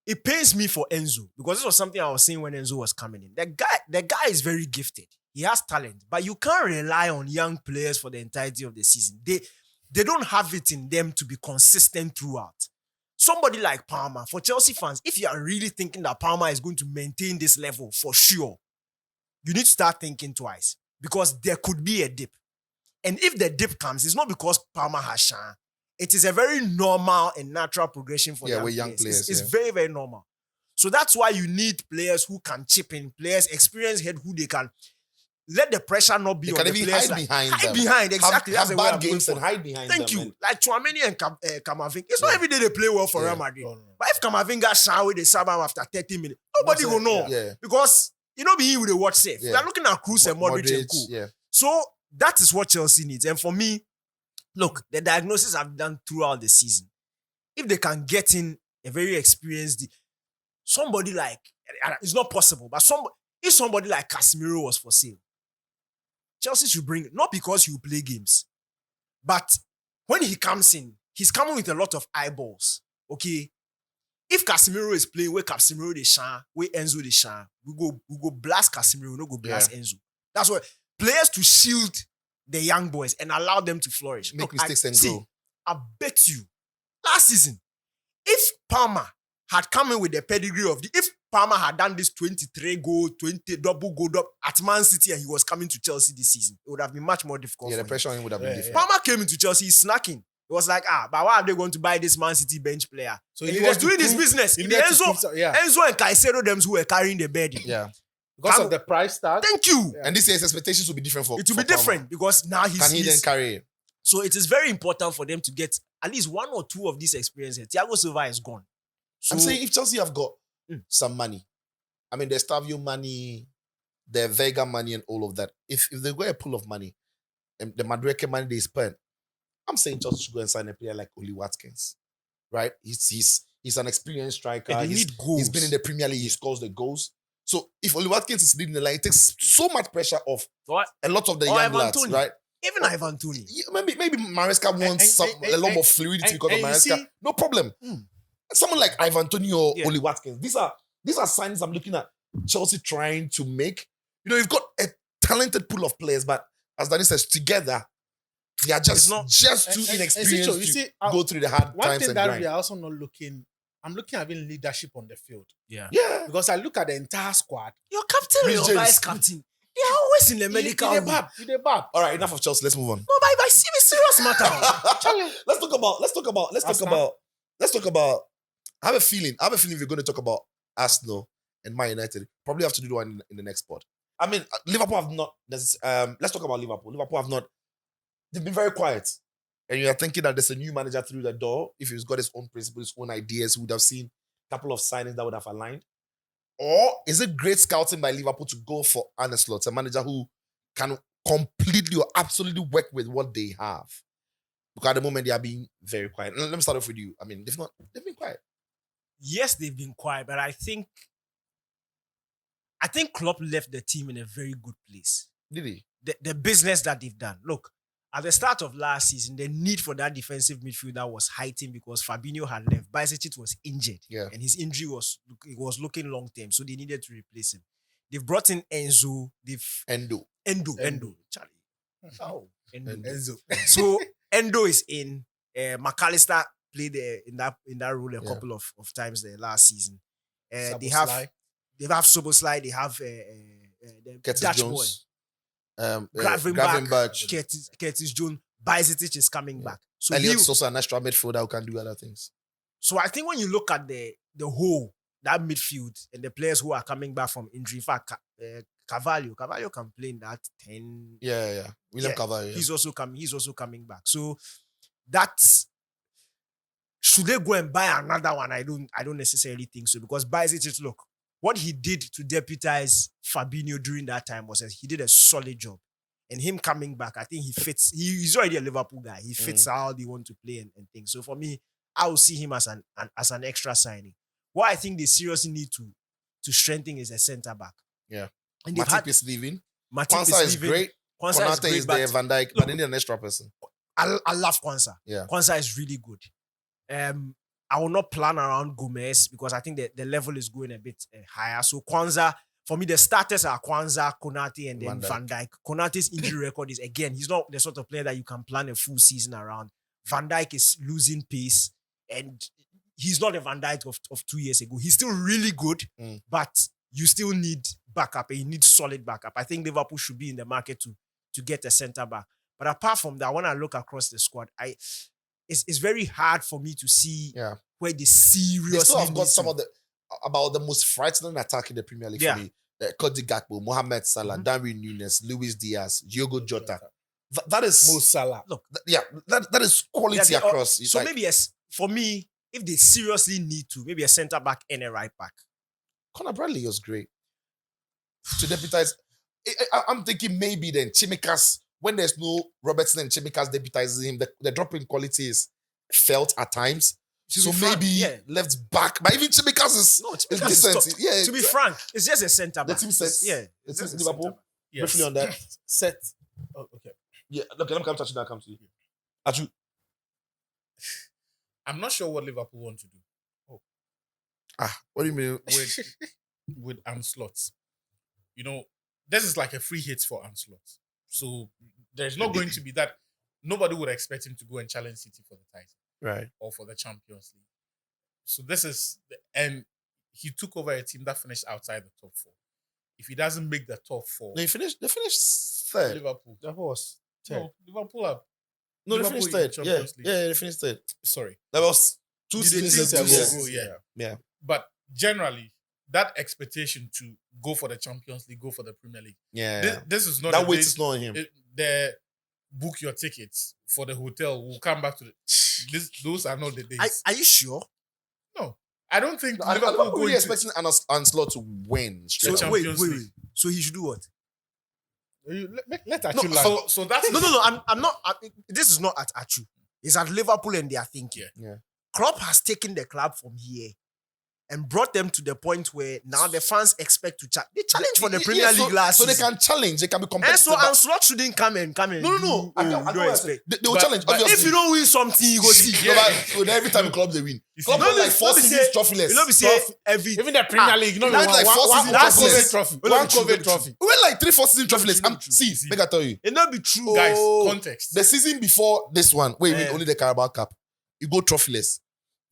it pains me for Enzo because this was something I was saying when Enzo was coming in. The guy is very gifted. He has talent, but you can't rely on young players for the entirety of the season. They don't have it in them to be consistent throughout. Somebody like Palmer, for Chelsea fans, if you are really thinking that Palmer is going to maintain this level for sure, you need to start thinking twice because there could be a dip. And if the dip comes, it's not because Palmer has shine. It is a very normal and natural progression for young players. It's very, very normal. So that's why you need players who can chip in, players, experienced head who they can let the pressure not be on the players. Hide behind, exactly. Have bad games and hide behind them. Thank you. Like Chouameni and Camavinga. It's not every day they play well for Real Madrid. No. But if Camavinga shine with the sub after 30 minutes, nobody will know. Yeah. Because, be here with the watch safe. We are looking at Kroos and Modric and Co. Yeah. So that is what Chelsea needs. And for me, look, the diagnosis I've done throughout the season, if they can get in a very experienced, somebody like, it's not possible, but if somebody like Casemiro was for sale, Chelsea should bring, not because he will play games, but when he comes in, he's coming with a lot of eyeballs, okay? If Casemiro is playing where Casemiro they shine, where Enzo they shine, we go blast Casemiro, we no go blast Enzo. That's what, players to shield the young boys and allow them to flourish. Make mistakes and grow. I bet you, last season, if Palmer had come in with the pedigree of if Palmer had done this 23 goal, 20 double goal at Man City and he was coming to Chelsea this season, it would have been much more difficult. Yeah, the pressure on him would have been different. Palmer came into Chelsea, he's snacking. It was like, but why are they going to buy this Man City bench player? So he was doing his business. Enzo and Caicedo, them who were carrying the burden. Yeah. Because of the price tag. Thank you. Yeah. And this year's expectations will be different for it will be different Palmer. because now he's... Can he then carry it? So it is very important for them to get at least one or two of these experiences. Thiago Silva is gone. So, I'm saying if Chelsea have got some money, I mean, the Stavio money, the Vega money and all of that, if they got a pool of money, and the Madueke money they spend, I'm saying Chelsea should go and sign a player like Oli Watkins, right? He's an experienced striker. And they need goals. He's been in the Premier League. He scores the goals. So if Oli Watkins is leading the line, it takes so much pressure off a lot of the young lads, Tony. right? Even Ivan Toney. Maybe Maresca wants a lot more fluidity because of Maresca. No problem. Someone like Ivan Toney or Oli Watkins. These are signs I'm looking at Chelsea trying to make. You've got a talented pool of players, but as Danny says, together, they are just too inexperienced to go through the hard times and grind. One thing that we are also not looking, I'm looking at having leadership on the field. Yeah. Because I look at the entire squad. Your captain or your vice captain, they are always in the medical room. All right, enough of Chelsea. Let's move on. No, but I see a serious matter. Let's talk about. I have a feeling we're going to talk about Arsenal and Man United. Probably have to do one in the next pod. I mean, Liverpool have not. Let's talk about Liverpool. Liverpool have not. They've been very quiet. And you are thinking that there's a new manager through the door. If he's got his own principles, his own ideas, we would have seen a couple of signings that would have aligned. Or is it great scouting by Liverpool to go for Arne Slot, a manager who can completely or absolutely work with what they have? Because at the moment, they are being very quiet. Let me start off with you. I mean, they've been quiet. Yes, they've been quiet, but I think Klopp left the team in a very good place. Did he? The business that they've done. Look, at the start of last season, the need for that defensive midfielder was heightened because Fabinho had left. Bajcetic was injured. Yeah. And his injury was looking long-term, so they needed to replace him. They've brought in Enzo. Endo. Charlie. Oh, Enzo. So Endo is in. McAllister played in that role a couple of times the last season. They have Soboslai. They have the Dutch boy. Gravenberch, Curtis Jones, Bajcetic is coming back. So Elliot's also an extra midfielder who can do other things. So I think when you look at the whole, that midfield and the players who are coming back from injury, in fact, Carvalho can play in that 10. Yeah. William Carvalho. He's also coming back. So that's, should they go and buy another one? I don't necessarily think so, because Bajcetic, look, what he did to deputize Fabinho during that time was he did a solid job. And him coming back, I think he fits. He's already a Liverpool guy. He fits how they want to play and things. So for me, I will see him as an extra signing. What I think they seriously need to strengthen is a centre back. Yeah. And Matip is leaving. Matip Kwanzaa is great. Konate is there, Van Dijk, but they need an extra person. I love Kwanzaa. Yeah. Kwanzaa is really good. I will not plan around Gomez because I think the level is going a bit higher. So Kwanzaa, for me, the starters are Kwanzaa, Konate, and then Van Dijk. Konate's injury record is, again, he's not the sort of player that you can plan a full season around. Van Dijk is losing pace, and he's not the Van Dijk of 2 years ago. He's still really good, but you still need backup, and you need solid backup. I think Liverpool should be in the market to get a centre back. But apart from that, when I look across the squad, it's very hard for me to see where they seriously They still have got need some to- of the most frightening attack in the Premier League for me. Cody Gakpo, Mohamed Salah, Darwin Núñez, Luis Diaz, Diogo Jota. That is Mo Salah. Look, that is quality they- across. So Like, maybe for me, if they seriously need to, maybe a centre back and a right back. Conor Bradley was great to deputize. I'm thinking maybe then Chimikas, when there's no Robertson and Chimikas deputizing him, the drop in quality is felt at times. So be frank, maybe left back, but even Chimikas is Chimikas is decent. top. Yeah, To be frank, it's just a centre the back. team says Yeah, the it's team just a Liverpool. centre back. Yes. Briefly on that. Set. Oh, okay. Yeah, okay, let me come touch that. Come to you. Aju, I'm not sure what Liverpool want to do what do you mean? with Ancelotti. You know, this is like a free hit for Ancelotti. So there's not going to be that. Nobody would expect him to go and challenge City for the title Right. or for the Champions League. So this is, and he took over a team that finished outside the top four. If he doesn't make the top four, They finished third. Liverpool. That was third. No, Liverpool are. No, they Liverpool finished in the third. Yeah, Champions League. yeah, they finished third. Sorry. That was two You did seasons think ago. two Yeah. ago, Yeah. But generally, that expectation to go for the Champions League, go for the Premier League. Yeah. This is not That a weight day- is not on him. the book your tickets for the hotel. We'll come back to those are not the days. Are you sure? No, I don't think I'm Liverpool not going really to. expecting Ancelotti to win. So Straight up. wait. Champions League. So he should do what? Let No, Achu land. So that's No. I'm not. This is not at Achu. It's at Liverpool and they are thinking. Yeah. Klopp has taken the club from here and brought them to the point where now the fans expect to they challenge for the Premier Yeah, League last so they season. can challenge, they can be And competitive. so Ancelotti shouldn't come and no. do, I we don't don't expect. They will But- challenge. but Obviously. If you don't win something, you go see. No, but so every time club they win. You see, Club no, won like no, 4 no, seasons say- trophyless. You know, we say every Even the Premier League, you know, That's like four seasons one trophyless. COVID trophy. Let One me true, let COVID me trophy. We went like 3-4 seasons trophyless. true, true. See, make I tell you. it not be true. guys, Oh, context. The season before this one, where you win only the Carabao Cup, you go trophyless.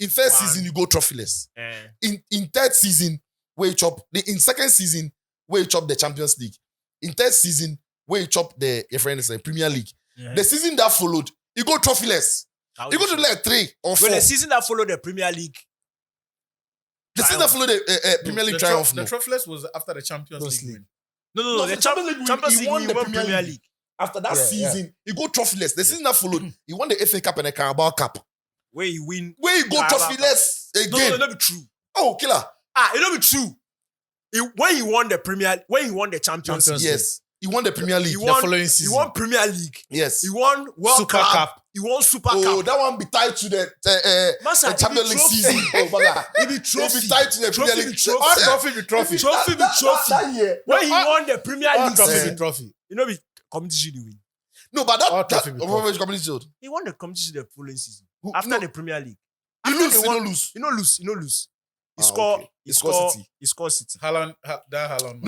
In first One. season, you go trophyless. Eh. In third season, where you chop in second season, where you chop the Champions League. In third season, where you chop the Premier League. Yeah. The season that followed, you go trophyless. How You go you to sure? like 3 or 4. Well, the season that followed the Premier League. The season that followed the Premier League triumph. The No. trophyless was after the Champions Those League league. win. No. The Champions League won the Premier League. After that Yeah, season, you go trophyless. The season that followed, he won the FA Cup and the Carabao Cup. Where he win. Where you go Carabao trophyless No, again. it not be true. Oh, killer. It not be true. When he won the Champions League, Yes. He won the Premier League. he won following He season. won Premier League. Yes. He won World Super Cup. Cup. He won Super Oh, Cup. that one be tied to the Massa, the Champions it League be season. Oh, baga. It be It trophy. be tied to the Trophy Premier be League. trophy. Ah, Trophy be trophy. Trophy be trophy. That year. When he won the Premier All League trophy season, be trophy. you know, be competition he win. No, but All that trophy be trophy. which company showed? He won the competition the following season Who- after no. the Premier League. You After lose, they you won- don't lose. You know lose. He Ah, score. okay. He score City. He score City. Haaland. No,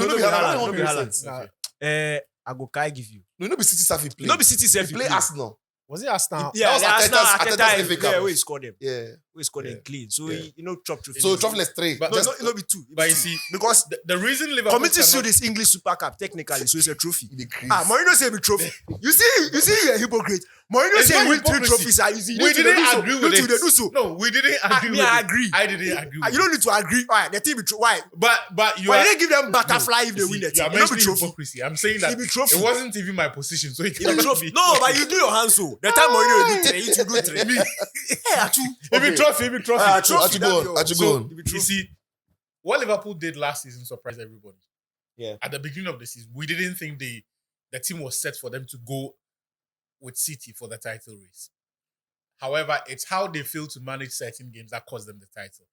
no, be Haaland, Haaland, no, no, be be Haaland. Haaland. I go Kai give you. No, no, be City staff he play. No be City self. He play Arsenal. Was it Arsenal? Yeah, was the Arsenal, Arteta's Arteta, FA Cup. yeah, where he scored them. Yeah. Where he scored them clean. So Yeah. he, chop trophy. So trophyless 3. But- no, Just- no, be 2. But you see, because the reason Liverpool Community cannot- Shield is English Super Cup technically, so it's a trophy. he decrease. Mourinho say be trophy. You see, you're a hypocrite. Mourinho It's say not win 3 hypocrisy. trophies. we didn't agree with it. Do so. No, we didn't agree Me, with I it. agree. I didn't agree with You don't need to agree. All right, the team be true. Why? But you Why are they give them butterfly if they you win the see, you team? are It don't be mentioning trophy. hypocrisy. I'm saying that It be trophy. it wasn't even my position, so it It be cannot trophy. be. No, but you do your hands so. The time Mourinho do 3, you do 3. Me. Yeah, true. It be trophy. It be trophy. Achu go on. Achu go So, on. you see, what Liverpool did last season surprised everybody. Yeah. At the beginning of the season, we didn't think the team was set for them to go with City for the title race. However, it's how they fail to manage certain games that cost them the title.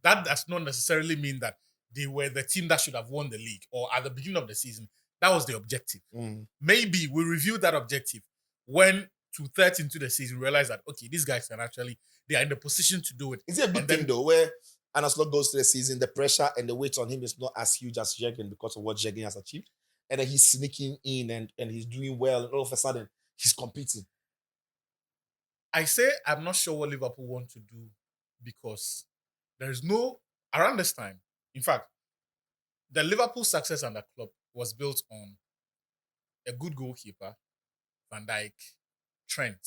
That does not necessarily mean that they were the team that should have won the league, or at the beginning of the season, that was the objective. Mm. Maybe we reviewed that objective when to 30 into the season realize that, okay, these guys they are in the position to do it. Is it a good And then- thing though, where Anaslot goes to the season, the pressure and the weight on him is not as huge as Jürgen because of what Jürgen has achieved, and then he's sneaking in and he's doing well, and all of a sudden he's competing. I say I'm not sure what Liverpool want to do because there's no, around this time, in fact, the Liverpool success under Klopp was built on a good goalkeeper, Van Dijk, Trent,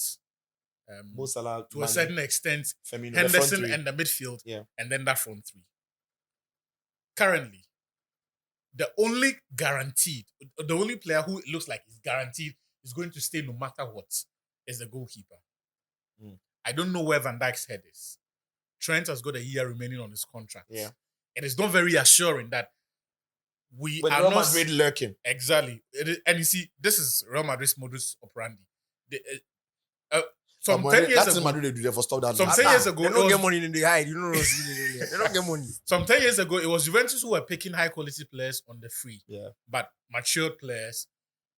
Mo Salah, to a Mane, certain extent, Firmino, the front Henderson three. and the midfield, Yeah. and then that front three. Currently, the only player who it looks like is guaranteed is going to stay no matter what is the goalkeeper. Mm. I don't know where Van Dijk's head is. Trent has got a year remaining on his contract. Yeah. It is not very assuring that we With are Real not Madrid lurking. exactly. And you see, this is Real Madrid's modus operandi. Some 10 years That's ago, in Madrid they do there for stop that. Some nonsense. 10 years ago, They it don't was- get money in the hide. You don't know. They don't get money. Some 10 years ago, it was Juventus who were picking high quality players on the free, Yeah. but matured players.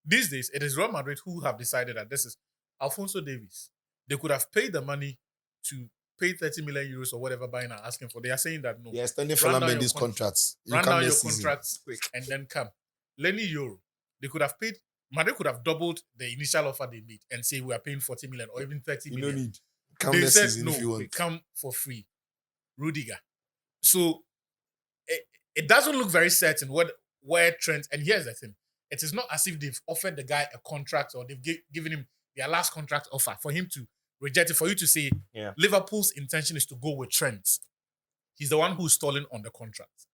These days, it is Real Madrid who have decided that this is Alphonso Davies. They could have paid the money to pay 30 million euros or whatever Bayern are asking for. They are saying that no. Yeah, extending Run Fernand down your Mendy's contract. contracts. You Run come down your next season. contracts quick and then come. Lenny Euro. They could have paid, Madrid could have doubled the initial offer they made and say we are paying 40 million or even 30 You million. don't need. Come They next said season no, if you we want. come for free. Rudiger. So it doesn't look very certain where Trent, and here's the thing. It is not as if they've offered the guy a contract or they've given him their last contract offer for him to reject it, for you to say Yeah. Liverpool's intention is to go with Trent. He's the one who's stalling on the contract.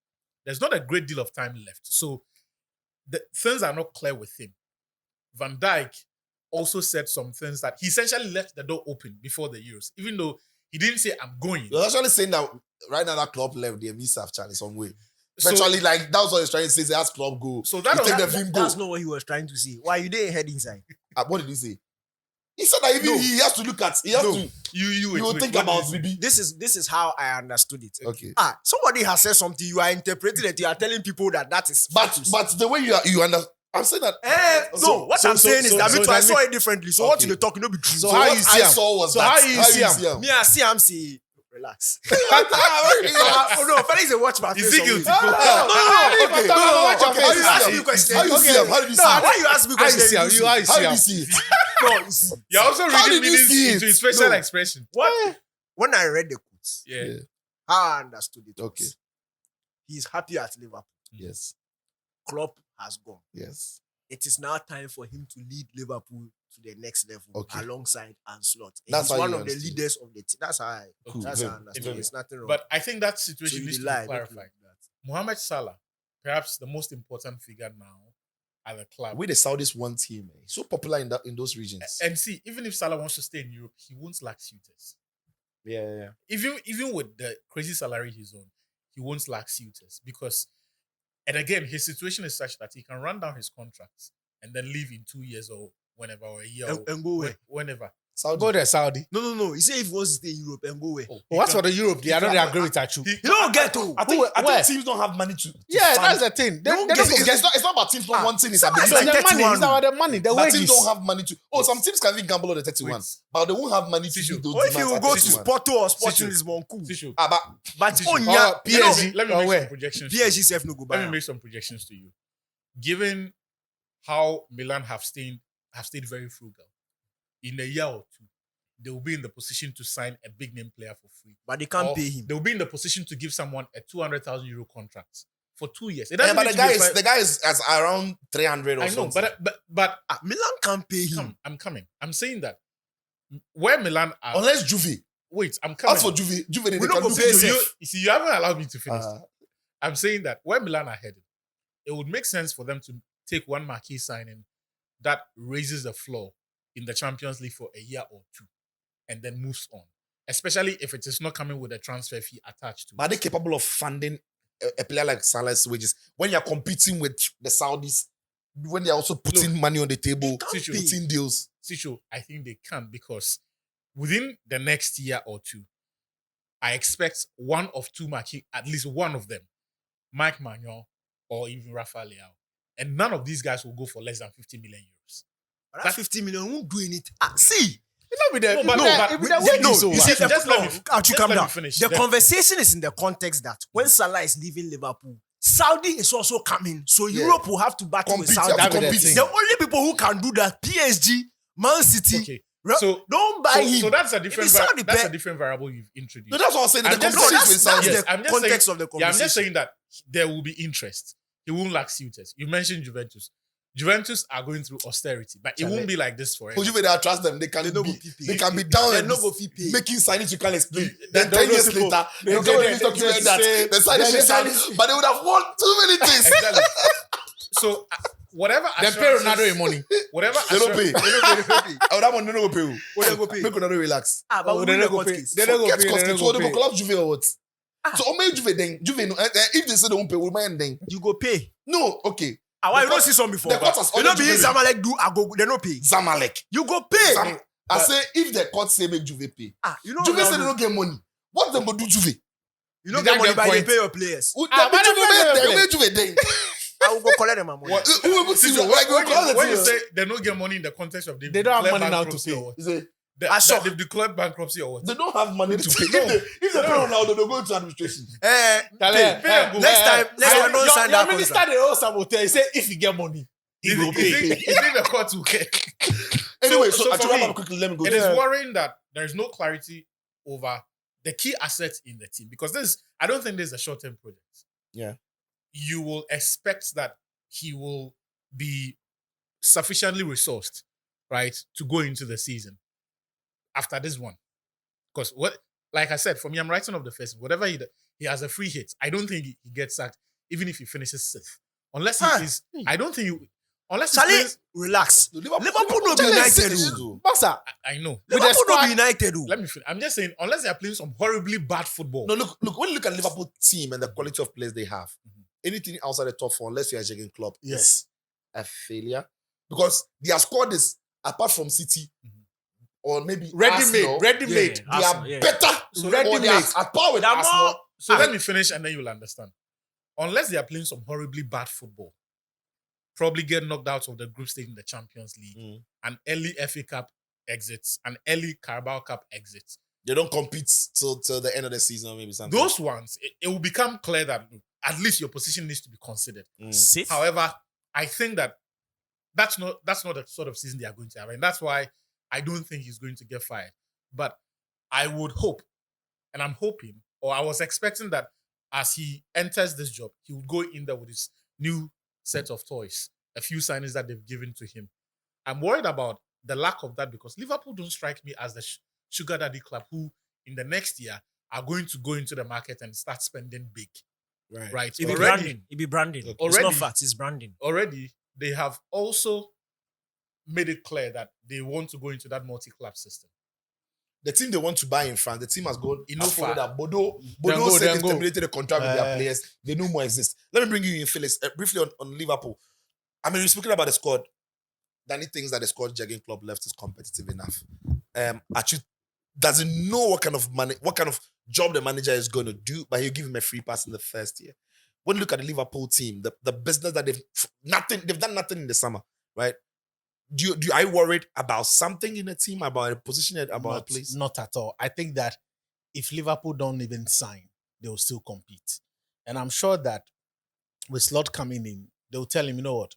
There's not a great deal of time left. So the things are not clear with him. Van Dijk also said some things that he essentially left the door open before the Euros, even though he didn't say I'm going. You're actually saying that right now that club left, they miss have Charlie some way. So- Virtually, like that's what he's trying to say. Say, as club go. So that You was- take the film go. That's not what he was trying to say. Why you didn't head inside? What did he say? He said that even No. he has to look at. He has No. to. you He will wait, think what did about he say? maybe. This is how I understood it. Okay. Somebody has said something. You are interpreting it. You are telling people that is. But the way you understand, I'm saying that. No, what I'm saying is that me too, I that saw it differently. So what Okay. you talking? No be true. So So how what you I see am? saw was So that. how you see am? me, I see. I'm saying, relax. Okay. No, Felix, watch my face. Ezekiel, always. Tipo. Okay. No, Okay. how you ask Okay. me question? How you see him? How did you see No, him? why you ask me How you question? see am? You how you How see did am? you see it? No, you see. You're also How reading did you meanings see into it? his facial No. expression. What? When I read the quotes, Yeah. Yeah. how I understood it. Okay. Was, he's happy at Liverpool. Yes. Klopp has gone. Yes. It is now time for him to lead Liverpool to the next level Okay. alongside Anslot. That's He's how one you of the understood. leaders of the team. That's how I. Cool. That's how I Very- understood. very- It's nothing wrong. But I think that so situation you needs dey to lie, be don't clarified. like that. Mohamed Salah, perhaps the most important figure now at the club. We the Saudis want him. He's so popular in those regions. And see, even if Salah wants to stay in Europe, he won't lack suitors. Yeah. Even with the crazy salary he's on, he won't lack suitors because, and again, his situation is such that he can run down his contracts and then leave in 2 years or whenever, or a year And go where? whenever. Saudi. Go there, Saudi. No. He said if he wants to stay in Europe and go where? Oh, But what's for the Europe? They, I don't agree with that. He- You don't get to. I think Where? teams don't have money to. Yeah, fund. that's the thing. They don't don't get get It's not about teams not wanting. It's so ability. it's So like the money 31. is about the money, the But wages. teams don't have money to. Oh, some teams can even gamble on the 31, Wait. but they won't have money to Sishu. do those. Or if you demands will at go to 31. Porto or Sporting Sishu. Lisbon, cool. Tishu, But Sishu. on Or ya, PSG. let me or make where? some projections. to PSG you. self no go Let buy. me make some projections to you. Given how Milan have stayed very frugal, in a year or two, they will be in the position to sign a big name player for free. But they can't Or pay him. They will be in the position to give someone a 200,000 euro contract for 2 years. It Yeah, doesn't but need the to be guy a is fi- the guy is as around 300 or I know, something. but Milan can't pay him. I'm coming. I'm saying that where Milan are. Unless Juve. Wait, I'm coming. As for Juve, they We can don't go do pay Juve. safe. You see, you haven't allowed me to finish. Uh, I'm saying that where Milan are headed, it would make sense for them to take one marquee signing that raises the floor in the Champions League for a year or two and then moves on. Especially if it is not coming with a transfer fee attached to But are it. they capable of funding a player like Salah's wages when you're competing with the Saudis? When they're also putting money on the table, Sishu, putting deals. Sishu, I think they can because within the next year or two, I expect one of two marquee, at least one of them, Mike Magnon or even Rafa Leao. And none of these guys will go for less than 50 million euros. But that 50 million won't do anything. See. You see, just let me finish. The conversation is in the context that when Salah is leaving Liverpool, Saudi is also coming. So Europe will have to battle with Saudi. The only people who can do that, PSG, Man City. Okay. So don't buy him. So that's a different variable you've introduced. No, that's what I'm saying. That's the context of the conversation. Yeah, I'm just saying that there will be interest. He won't lack suitors. You mentioned Juventus. Juventus are going through austerity, but it won't be like this forever. Juve, I trust them. They can be down and making signings you can't explain. Then 10 years later, they come and talk about that. The signing, but they would have won too many things. Exactly. So whatever. They pay Ronaldo money. Whatever. They don't pay. I would have money. They don't go pay. What they go pay? Make Ronaldo relax. But they don't go pay. They don't go pay. So they go collapse Juve or what? So only Juve then. Juve, if they say they won't pay, we mind then. You go pay. No, okay. Why you don't see some before? You don't be Zamalek do Ago. They don't pay. Zamalek. You go pay. I say if the court say make Juve pay. You know Juve say they don't get money. What them go do Juve? You don't get money by they pay your players. Juve then. I will go collect them money. When you say they don't get money in the context of they don't have money now to pay. They've declared bankruptcy or what? They don't have money to pay. If they pay Ronaldo, they'll go into administration. Next time, don't sign that minister the whole saboteur. He say if you get money, he will pay. You think the court will care? Anyway, so so for me, quickly, let me go. It is worrying that there is no clarity over the key assets in the team because I don't think this is a short-term project. Yeah. You will expect that he will be sufficiently resourced, right, to go into the season after this one. Because like I said, for me, I'm writing off the first. Whatever he has a free hit. I don't think he gets sacked, even if he finishes sixth. Unless he is, I don't think you. Unless he plays, relax. Liverpool no be United. I know. Liverpool no be United. Let me finish. I'm just saying, unless they are playing some horribly bad football. No, look. When you look at Liverpool team and the quality of players they have, anything outside the top four, unless you're a Jurgen Klopp, is a failure because their squad is apart from City or maybe ready-made. They are better. So ready-made. At par with Arsenal. So let me finish and then you'll understand. Unless they are playing some horribly bad football, probably get knocked out of the group stage in the Champions League, an early FA Cup exits, an early Carabao Cup exits. They don't compete till the end of the season or maybe something. Those ones, it will become clear that at least your position needs to be considered. However, I think that's not the sort of season they are going to have. And that's why I don't think he's going to get fired. But I would hope, and I'm hoping, or I was expecting that as he enters this job, he will go in there with his new set of toys, a few signings that they've given to him. I'm worried about the lack of that because Liverpool don't strike me as the sugar daddy club who in the next year are going to go into the market and start spending big. Right. It be branding. Already, it's not facts, it's branding. Already, they have also made it clear that they want to go into that multi-club system. The team they want to buy in France, the team has gone enough far. that Bodo said they've terminated the contract with their players. They no more exist. Let me bring you in, Phyllis, briefly on Liverpool. I mean, we're speaking about the squad. Danny thinks that the squad Jurgen Klopp left is competitive enough. Actually, doesn't know what kind of job the manager is going to do, but he'll give him a free pass in the first year. When you look at the Liverpool team, the business that they've done nothing in the summer, right? Do I worried about something in the team, about a position, about a place? Not at all. I think that if Liverpool don't even sign, they will still compete. And I'm sure that with Slot coming in, they'll tell him, you know what?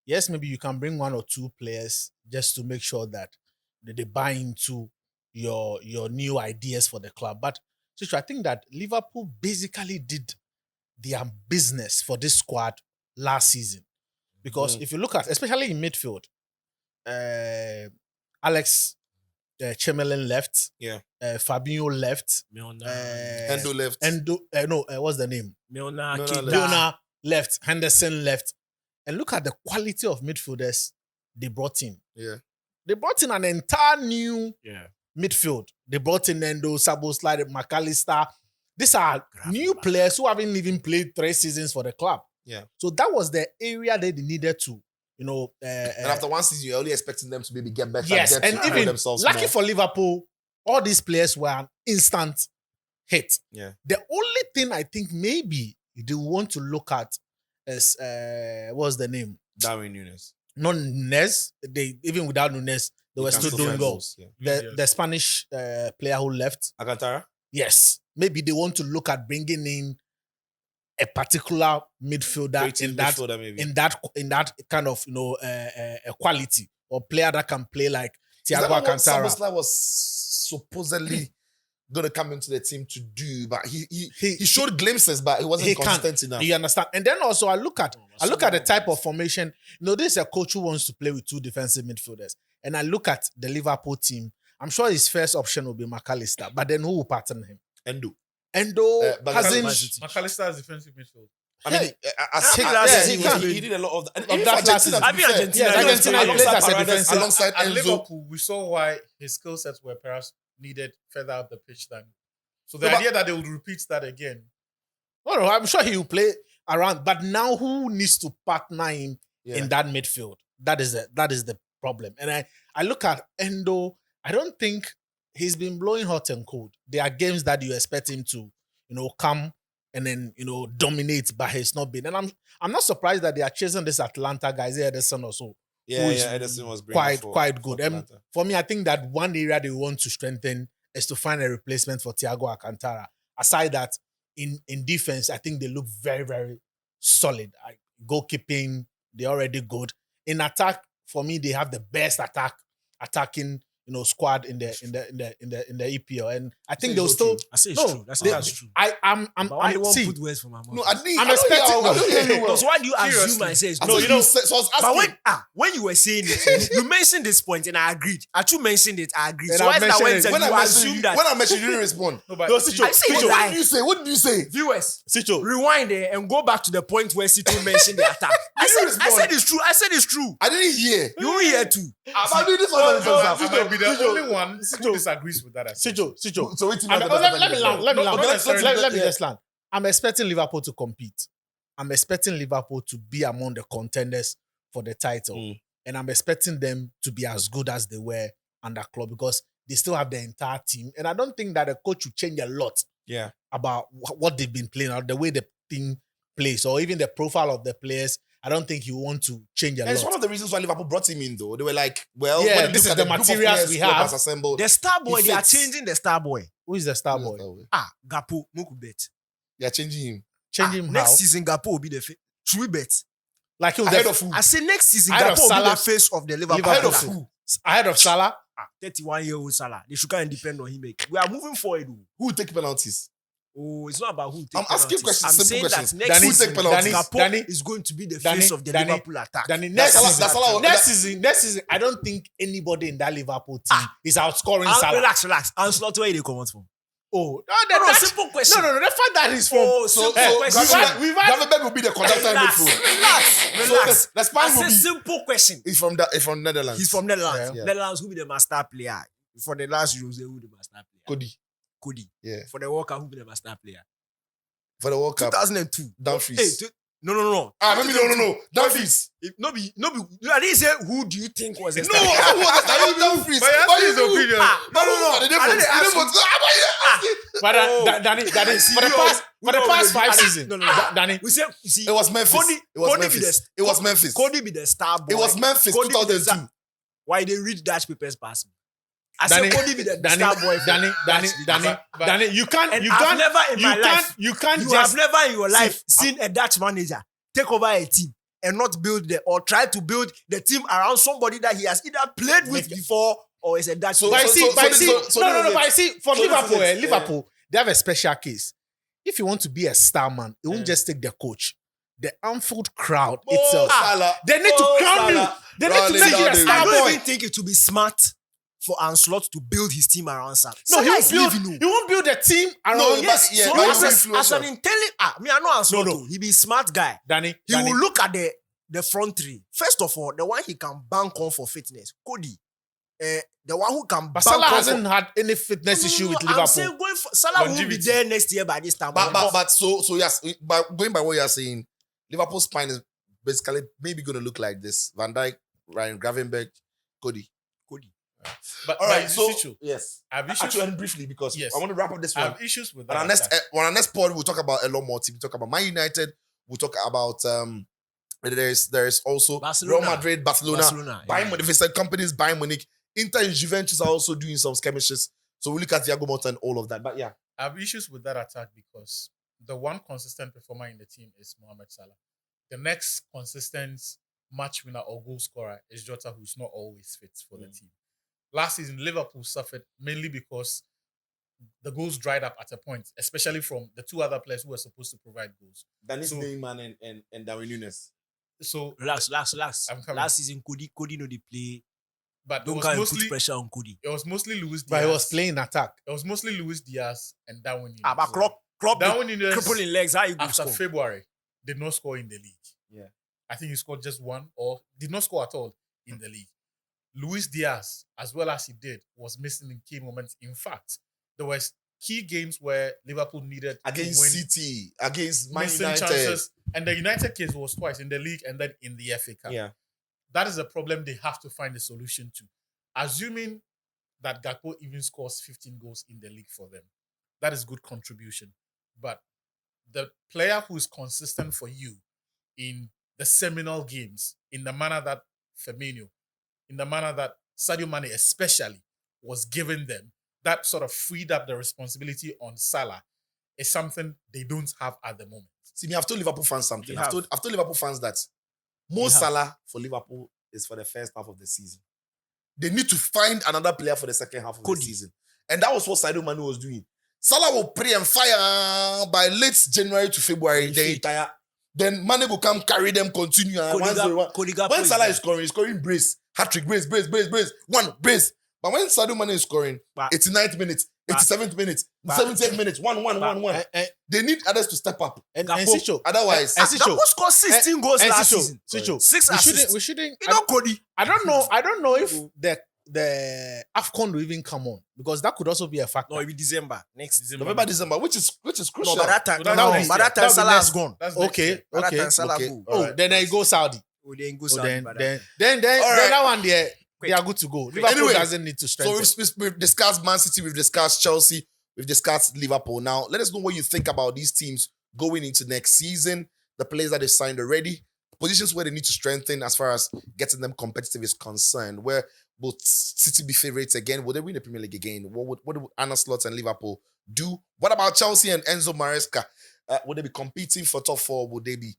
Yes, maybe you can bring one or two players just to make sure that they buy into your new ideas for the club. But I think that Liverpool basically did their business for this squad last season. Because if you look at, especially in midfield, Alex Chamberlain left. Yeah. Fabinho left. Endo left. What's the name? Milner left. Henderson left. And look at the quality of midfielders they brought in. Yeah. They brought in an entire new midfield. They brought in Endo, Szoboszlai, McAllister. These are new players who haven't even played 3 seasons for the club. Yeah. So that was the area that they needed to, and after one season, you're only expecting them to maybe get better. Yes, and even themselves lucky more. for Liverpool, all these players were an instant hit. Yeah. The only thing I think maybe they want to look at is what's the name? Darwin Núñez. not Nunes. They even without Nunes, they were can still doing find goals. Yeah. The Spanish player who left, Alcantara? yes, maybe they want to look at bringing in a particular midfielder Creative in that midfielder, maybe. in that kind of quality or player that can play like Is that Thiago not what Alcantara. Szoboszlai was supposedly going to come into the team to do? But he showed glimpses, but he wasn't consistent enough. You understand? And then also I look at the type of Almost. formation. This is a coach who wants to play with two defensive midfielders. And I look at the Liverpool team. I'm sure his first option will be McAllister, but then who will pattern him? Endo but hasn't. McAllister's defensive midfield. I mean, he did a lot of that. Of that last season. I think Argentina. Yes, Argentina alongside plays as a Paredes, defensive. alongside At Enzo. Liverpool, we saw why his skill sets were perhaps needed further up the pitch than. So the No, but- idea that they would repeat that again. No, I'm sure he will play around. But now who needs to partner him Yeah. in that midfield? That is the problem. And I look at Endo. I don't think he's been blowing hot and cold. There are games that you expect him to, come and then dominate, but he's not been. And I'm not surprised that they are chasing this Atlanta guys, Ederson or so. Yeah, who is Ederson was brilliant quite good. for And Atlanta. for me, I think that one area they want to strengthen is to find a replacement for Thiago Alcantara. Aside that, in defense, I think they look very, very solid. Goalkeeping, they're already good. In attack, for me, they have the best attacking squad in the EPL, and I think So they'll it's still. not true. I say it's No, true. That's true. I'm But why you won't see. put words for my mouth? No, I didn't. I'm I don't expecting- hear- I don't hear you well. Because why do you assume Seriously. I say it's I true? thought you said- so I was But asking. when you were saying it, you mentioned this point and I agreed. Atu mentioned it, I agreed. And So I why did I mentioned went it. and when you I mentioned assume you, that? when I mentioned you didn't respond. No, but No, see, Sicho, I say Sicho, why? what did you say? What did you say? Viewers, Sicho, rewind there and go back to the point where Sito mentioned the attack. I You said respond. it's true. I said it's true. I didn't hear. You were here too. I'm doing this one. I might be the Sicho, only one Sicho. who disagrees with that. Sicho. So wait till Let me land. Let me No, land. not Let necessarily. me just land. I'm expecting Liverpool to compete. I'm expecting Liverpool to be among the contenders for the title. Mm. And I'm expecting them to be as good as they were under Klopp because they still have the entire team. And I don't think that the coach will change a lot Yeah. about what they've been playing or the way the team plays or even the profile of the players. I don't think you want to change a And it's lot. one of the reasons why Liverpool brought him in, though. They were like, well, Yeah, when you this look is at the group of materials players we Klopp have. has assembled. The star boy, He they are fits. changing the star boy. Who is the star boy? Gapo, Mukubet. They are changing him. Change him how? Next season, Gapo will be the face. Should we bet? Like he'll Ahead of who? I say next season, Ahead of Gapo will be Salah. the face of the Liverpool. Ahead of attack. who? ahead of Salah. 31-year-old Salah. They should kind of depend on him. We are moving forward. Who will take penalties? Oh, it's not about who. I'm asking questions, I'm simple saying questions. that next Danny, season, take penalties. Gapo Danny, is going to be the Danny, face of the Danny, Liverpool attack. Danny, That's next Salah. next season, I don't think anybody in that Liverpool team is outscoring Salah. Relax. Ancelotti, where they come out from? Oh, No, simple question. No. The fact that he's from. Oh, So, simple question. Gravenberg will be the conductor in Relax. midfield. The spine I will say be. simple question. He's from Netherlands. He's from Netherlands. Yeah. Netherlands, who be the master player? For the last Euros, who be the master player? Cody. Yeah. For the World Cup, who be the master player? For the World Cup. 2002. Dumfries. Hey, no. Maybe no. Dumfries. No, I didn't say who do you think was the No, star player? I was Dumfries. But he has Why his you- opinion. No. The difference. I didn't The difference. But Danny, for the past 5 seasons, No. Danny, We said, you see, It was Memphis. Cody It was be Memphis. the- It was Memphis. Cody be the star boy. It was Memphis, Cody be the 2002. star- Why they read Dutch papers past me? I Danny, said Cody be the Danny, star boy. Danny, you can't, And I've never in my life, you can't you just have never in your life seen a Dutch manager take over a team and not build or try to build the team around somebody that he has either played with before or is a Dutch. So- But I player. see, so but I this- see, so no. this is But I it. see, for So this is Liverpool, it. Liverpool, they have a special case. If you want to be a star man, it won't Yeah. just take the coach. The Anfield crowd Oh, itself, Salah. they need to Oh, crown you. Salah. They need to Rolling make you down a the star I road. don't boy. even think it would be smart for Ancelotti to build his team around Salah. No, Salah is leaving. he won't build a team around. No, Yes, yeah, so but as, he's as influential. an intelligent, me I know Ancelotti. No. He be a smart guy. Danny, He will look at the front three. First of all, the one he can bank on for fitness, Cody. The one who can but bank Salah on hasn't had any fitness issue with I'm Liverpool. saying Salah won't be Longevity. there next year by this time. But so yes, but going by what you're saying, Liverpool's spine is basically maybe going to look like this: Van Dijk, Ryan Gravenberg, Cody. But All right, so Sicho, yes. I have issues. Actually, and briefly because Yes. I want to wrap up this I one. have issues with On that. our next pod, we'll talk about a lot more team. We'll talk about Man United. We'll talk about There's also Barcelona. Real Madrid, Barcelona, Bayern Munich. If it's companies, Bayern Munich, Inter and Juventus are also doing some skirmishes. So we look at Thiago Motta and all of that. But yeah, I have issues with that attack because the one consistent performer in the team is Mohamed Salah. The next consistent match winner or goal scorer is Jota, who's not always fit for the team. Last season, Liverpool suffered mainly because the goals dried up at a point, especially from the two other players who were supposed to provide goals. Dennis So- Neyman and Darwin Nunes. So, Relax. I'm coming. Last season, Cody no they play. but it Don't was come and mostly put pressure on Cody. Luis Diaz. But he was playing attack. It was mostly Luis Diaz and Darwin Nunes. But Klopp Darwin Nunes, crippling legs. How you go after score? February, did not score in the league. Yeah. I think he scored just one or did not score at all in the league. Luis Diaz, as well as he did, was missing in key moments. In fact, there was key games where Liverpool needed Against to win, City, against Man missing United. chances. And the United case was twice in the league and then in the FA Cup. Yeah. That is a problem they have to find a solution to. Assuming that Gakpo even scores 15 goals in the league for them, that is good contribution. But the player who is consistent for you in the seminal games, in the manner that Firmino, in the manner that Sadio Mane especially was given them, that sort of freed up the responsibility on Salah, is something they don't have at the moment. See, me, I've told Liverpool fans something. You I've have. told Liverpool fans that Mo You have. Salah for Liverpool is for the first half of the season. They need to find another player for the second half of Cody. the season. And that was what Sadio Mane was doing. Salah will pray and fire by late January to February. Then Mane will come carry them, continue. And Cody Gakpo when is Salah there. is scoring, he's scoring brace. Hat-trick, brace. One, brace. But when Sadio Mane is scoring, But- 89th minute, 87th minute, But- 70th minute, 1. They need others to step up. And Gakpo. Sicho. Otherwise, And Sicho. Gakpo scored 16 goals last season. Sicho. 6 assists. We shouldn't. You know Cody. I don't know if the AFCON will even come on because that could also be a factor. No, it'll be December. Next December. November, December, which is crucial. No, by that time, So that'll be- by that time that'll be Salah next- has gone. That's next Okay, year. By that okay. time Salah okay. go. Oh, Alright, then they go Saudi. Oh, they ain't go Oh, Saudi then by that then time. Alright. that one they Quick. are good to go. Liverpool Anyway, doesn't need to So strengthen. we've discussed Man City, we've discussed Chelsea, we've discussed Liverpool. Now, let us know what you think about these teams going into next season, the players that they've signed already, positions where they need to strengthen as far as getting them competitive is concerned. Where will City be favorites again? Will they win the Premier League again? What would Arne Slot and Liverpool do? What about Chelsea and Enzo Maresca? Would they be competing for top four? Would they be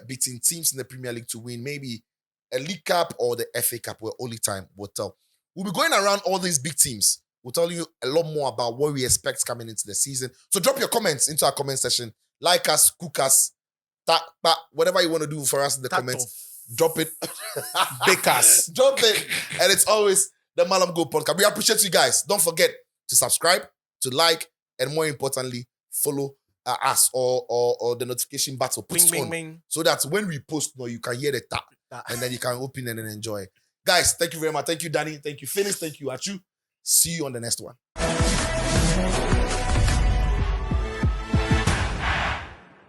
beating teams in the Premier League to win maybe a League Cup or the FA Cup? Where only time will tell. We'll be going around all these big teams. We'll tell you a lot more about what we expect coming into the season. So drop your comments into our comment section. Like us, cook us, whatever you want to do for us in the comments. Drop it. Bake us. Drop it. And it's always the Mallam Go podcast. We appreciate you guys. Don't forget to subscribe, to like, and more importantly, follow us or the notification button. Put Bing, it bing, on bing. so that when we post, you can hear the tap and then you can open it and enjoy. Guys, thank you very much. Thank you, Danny. Thank you, Finis. Thank you, Achu. See you on the next one.